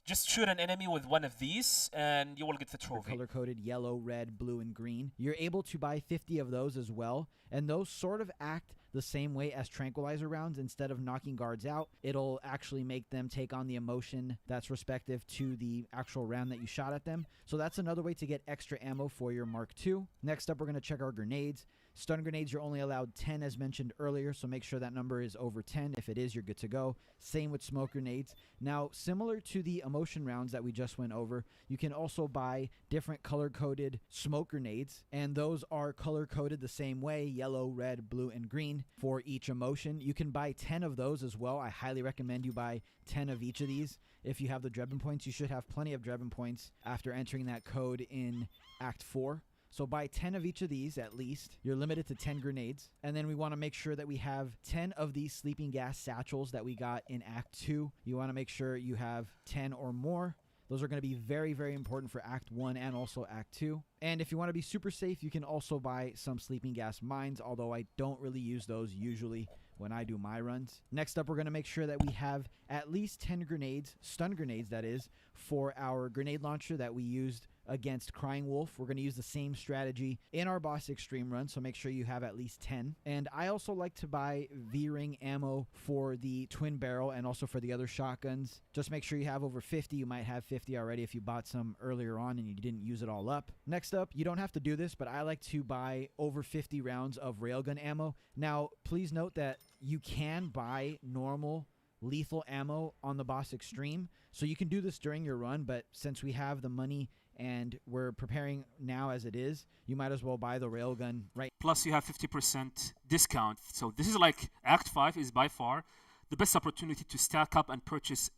Just shoot an enemy with one of these, and you will get the trophy. Color-coded yellow, red, blue, and green. You're able to buy 50 of those as well, and those sort of act the same way as tranquilizer rounds. Instead of knocking guards out, it'll actually make them take on the emotion that's respective to the actual round that you shot at them. So that's another way to get extra ammo for your Mark II. Next up, we're going to check our grenades. Stun grenades, you're only allowed 10 as mentioned earlier, so make sure that number is over 10. If it is, you're good to go. Same with smoke grenades. Now, similar to the emotion rounds that we just went over, you can also buy different color-coded smoke grenades, and those are color-coded the same way, yellow, red, blue, and green for each emotion. You can buy 10 of those as well. I highly recommend you buy 10 of each of these. If you have the Drebin points, you should have plenty of Drebin points after entering that code in Act 4. So buy 10 of each of these at least. You're limited to 10 grenades. And then we want to make sure that we have 10 of these sleeping gas satchels that we got in Act 2. You want to make sure you have 10 or more. Those are going to be very, very important for Act 1 and also Act 2. And if you want to be super safe, you can also buy some sleeping gas mines, although I don't really use those usually when I do my runs. Next up, we're going to make sure that we have at least 10 grenades, stun grenades that is, for our grenade launcher that we used against Crying Wolf. We're going to use the same strategy in our Boss Extreme run, so make sure you have at least 10. And I also like to buy V-Ring ammo for the twin barrel and also for the other shotguns. Just make sure you have over 50. You might have 50 already if you bought some earlier on and you didn't use it all up. Next up, you don't have to do this, but I like to buy over 50 rounds of railgun ammo. Now, please note that you can buy normal lethal ammo on the Boss Extreme, so you can do this during your run, but since we have the money and we're preparing now as it is, you might as well buy the railgun right. Plus you have 50% discount. So this is like Act 5 is by far the best opportunity to stack up and purchase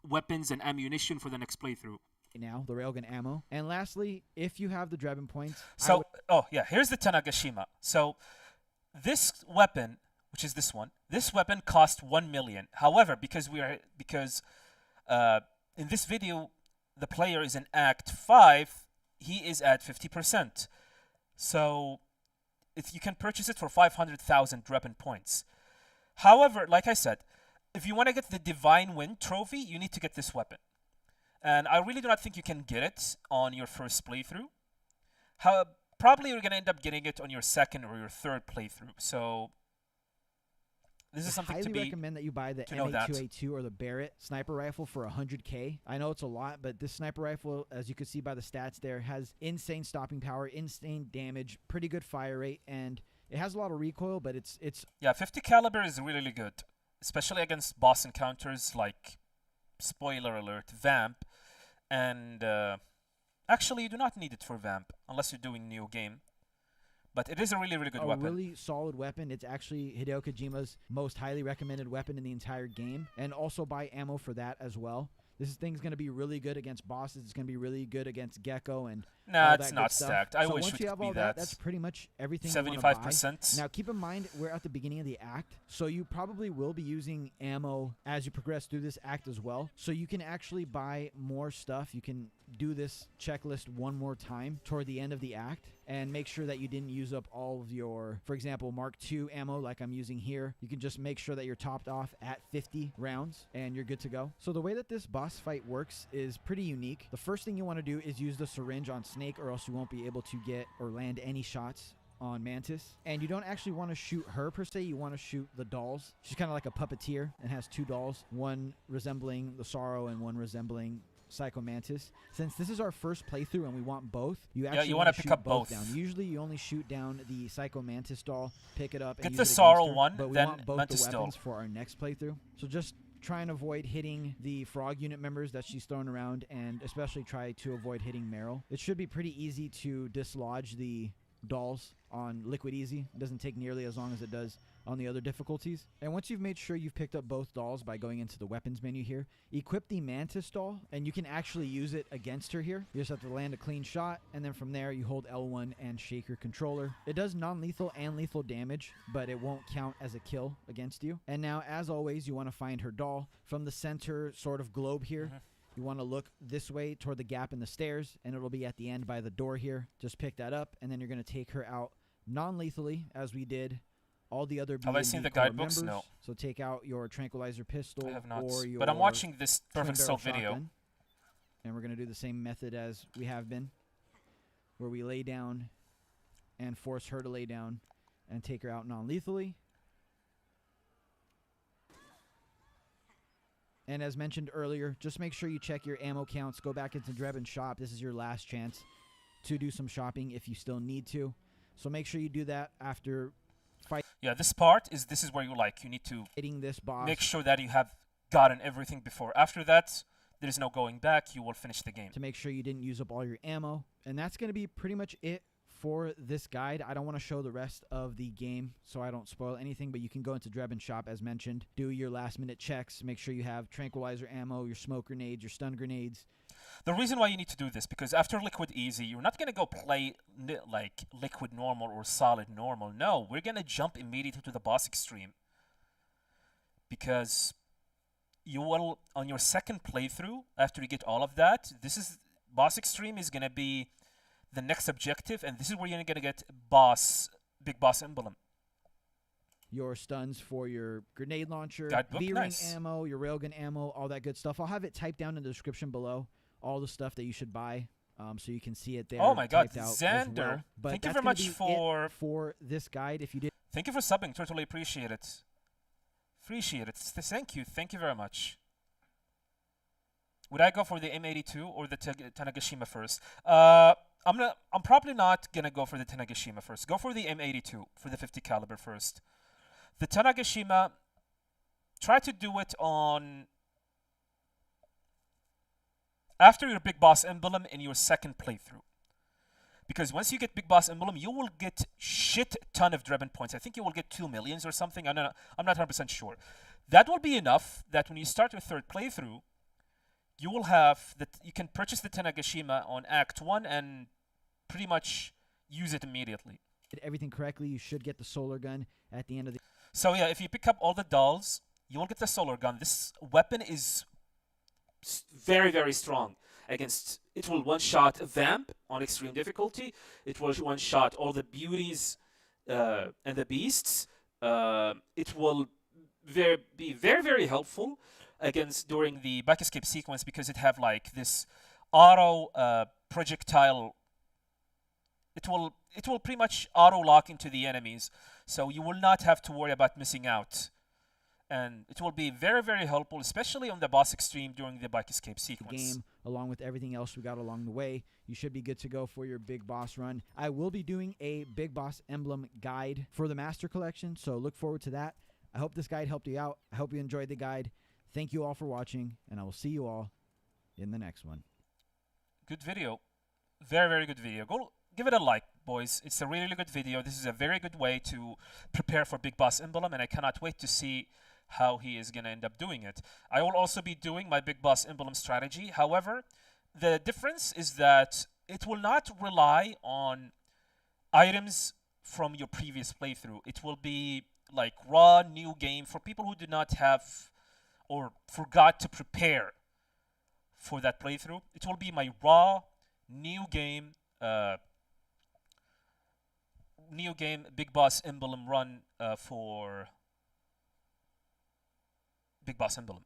weapons and ammunition for the next playthrough. Now, the railgun ammo. And lastly, if you have the Drebin points... So, here's the Tanagashima. So this weapon, which is this weapon cost 1 million. However, because in this video, the player is in Act 5, he is at 50%. So if you can purchase it for 500,000 Drebin points. However, like I said, if you want to get the Divine Wind trophy, you need to get this weapon. And I really do not think you can get it on your first playthrough. Probably you're going to end up getting it on your second or your third playthrough. So this is something to be. I highly recommend that you buy the M82A2 or the Barrett sniper rifle for 100k. I know it's a lot, but this sniper rifle, as you can see by the stats there, has insane stopping power, insane damage, pretty good fire rate, and it has a lot of recoil, but it's yeah, 50 caliber is really good, especially against boss encounters like, spoiler alert, Vamp, and actually you do not need it for Vamp unless you're doing Neo Game. But it is a really, really good weapon. A really solid weapon. It's actually Hideo Kojima's most highly recommended weapon in the entire game. And also buy ammo for that as well. This thing's going to be really good against bosses. It's going to be really good against Gecko and nah, all it's that not good stuff. stacked. I so wish once it you could have be all that. That's pretty much everything 75%. Now keep in mind, we're at the beginning of the act, so you probably will be using ammo as you progress through this act as well. So you can actually buy more stuff. You can do this checklist one more time toward the end of the act and make sure that you didn't use up all of your, for example, Mark II ammo like I'm using here. You can just make sure that you're topped off at 50 rounds and you're good to go. So the way that this boss fight works is pretty unique. The first thing you want to do is use the syringe on Snake, or else you won't be able to get or land any shots on Mantis. And you don't actually want to shoot her per se, you want to shoot the dolls. She's kind of like a puppeteer and has two dolls, one resembling the Sorrow and one resembling Psycho Mantis. Since this is our first playthrough and we want both, you actually want to pick up both down. Usually you only shoot down the Psycho Mantis doll, pick it up, and get use the it Sorrow against her, one, but we then want both Mantis the weapons doll for our next playthrough. So just try and avoid hitting the frog unit members that she's throwing around, and especially try to avoid hitting Meryl. It should be pretty easy to dislodge the dolls on Liquid Easy. It doesn't take nearly as long as it does on the other difficulties. And once you've made sure you've picked up both dolls by going into the weapons menu here, equip the Mantis doll, and you can actually use it against her here. You just have to land a clean shot, and then from there you hold L1 and shake your controller. It does non-lethal and lethal damage, but it won't count as a kill against you. And now, as always, you want to find her doll from the center sort of globe here. You want to look this way toward the gap in the stairs, and it'll be at the end by the door here. Just pick that up, and then you're going to take her out non-lethally, as we did all the other Have I seen the guidebooks? No. So take out your tranquilizer pistol I have not. or your But I'm watching this Perfect twin-barrel Stealth video. shotgun. And we're going to do the same method as we have been, where we lay down and force her to lay down and take her out non-lethally. And as mentioned earlier, just make sure you check your ammo counts. Go back into Drebin shop. This is your last chance to do some shopping if you still need to. So make sure you do that after Yeah, this is where you need to fighting this boss. make sure that you have gotten everything before. After that, there is no going back. You will finish the game. To make sure you didn't use up all your ammo. And that's going to be pretty much it for this guide. I don't want to show the rest of the game so I don't spoil anything, but you can go into Drebin shop as mentioned, do your last minute checks, make sure you have tranquilizer ammo, your smoke grenades, your stun grenades. The reason why you need to do this, because after Liquid Easy, you're not going to go play like Liquid Normal or Solid Normal. No, we're going to jump immediately to the Boss Extreme. Because you will, on your second playthrough, after you get all of that, Boss Extreme is going to be the next objective, and this is where you're going to get Big Boss Emblem. Your stuns for your grenade launcher, Guidebook, V-ring nice. ammo, your railgun ammo, all that good stuff. I'll have it typed down in the description below, all the stuff that you should buy, so you can see it there. Oh my God, typed out as Xander, well. But thank you that's very gonna much be it for this guide. If you did Thank you for subbing. Totally appreciate it. Appreciate it. Thank you. Thank you very much. Would I go for the M82 or the Tanegashima first? I'm probably not gonna go for the Tanegashima first. Go for the M82 for the 50 caliber first. The Tanegashima, try to do it on after your Big Boss Emblem in your second playthrough. Because once you get Big Boss Emblem, you will get shit ton of Drebin points. I think you will get 2 millions or something. I'm not 100% sure. That will be enough that when you start your third playthrough, you will have that you can purchase the Tanegashima on Act 1 and pretty much use it immediately. everything correctly, you should get the solar gun at the end of the So yeah, if you pick up all the dolls, you will get the solar gun. This weapon is very, very strong against. It will one-shot a Vamp on extreme difficulty. It will one-shot all the beauties and the beasts. It will be very, very helpful against during the back escape sequence because it have like this auto projectile. It will pretty much auto lock into the enemies, so you will not have to worry about missing out. And it will be very, very helpful, especially on the boss extreme during the bike escape sequence. game, along with everything else we got along the way. You should be good to go for your Big Boss run. I will be doing a Big Boss Emblem guide for the Master Collection, so look forward to that. I hope this guide helped you out. I hope you enjoyed the guide. Thank you all for watching, and I will see you all in the next one. Good video. Very, very good video. Go give it a like, boys. It's a really, really good video. This is a very good way to prepare for Big Boss Emblem, and I cannot wait to see how he is going to end up doing it. I will also be doing my Big Boss Emblem strategy. However, the difference is that it will not rely on items from your previous playthrough. It will be like raw new game for people who do not have or forgot to prepare for that playthrough. It will be my raw new game Big Boss Emblem run for Big Boss Emblem.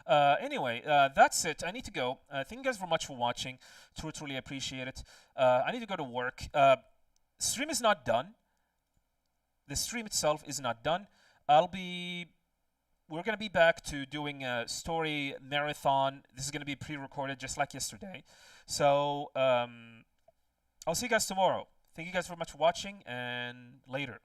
Anyway, that's it. I need to go. Thank you guys very much for watching. Truly appreciate it. I need to go to work. Stream is not done. The stream itself is not done. We're going to be back to doing a story marathon. This is going to be pre-recorded just like yesterday. So, I'll see you guys tomorrow. Thank you guys very much for watching, and later.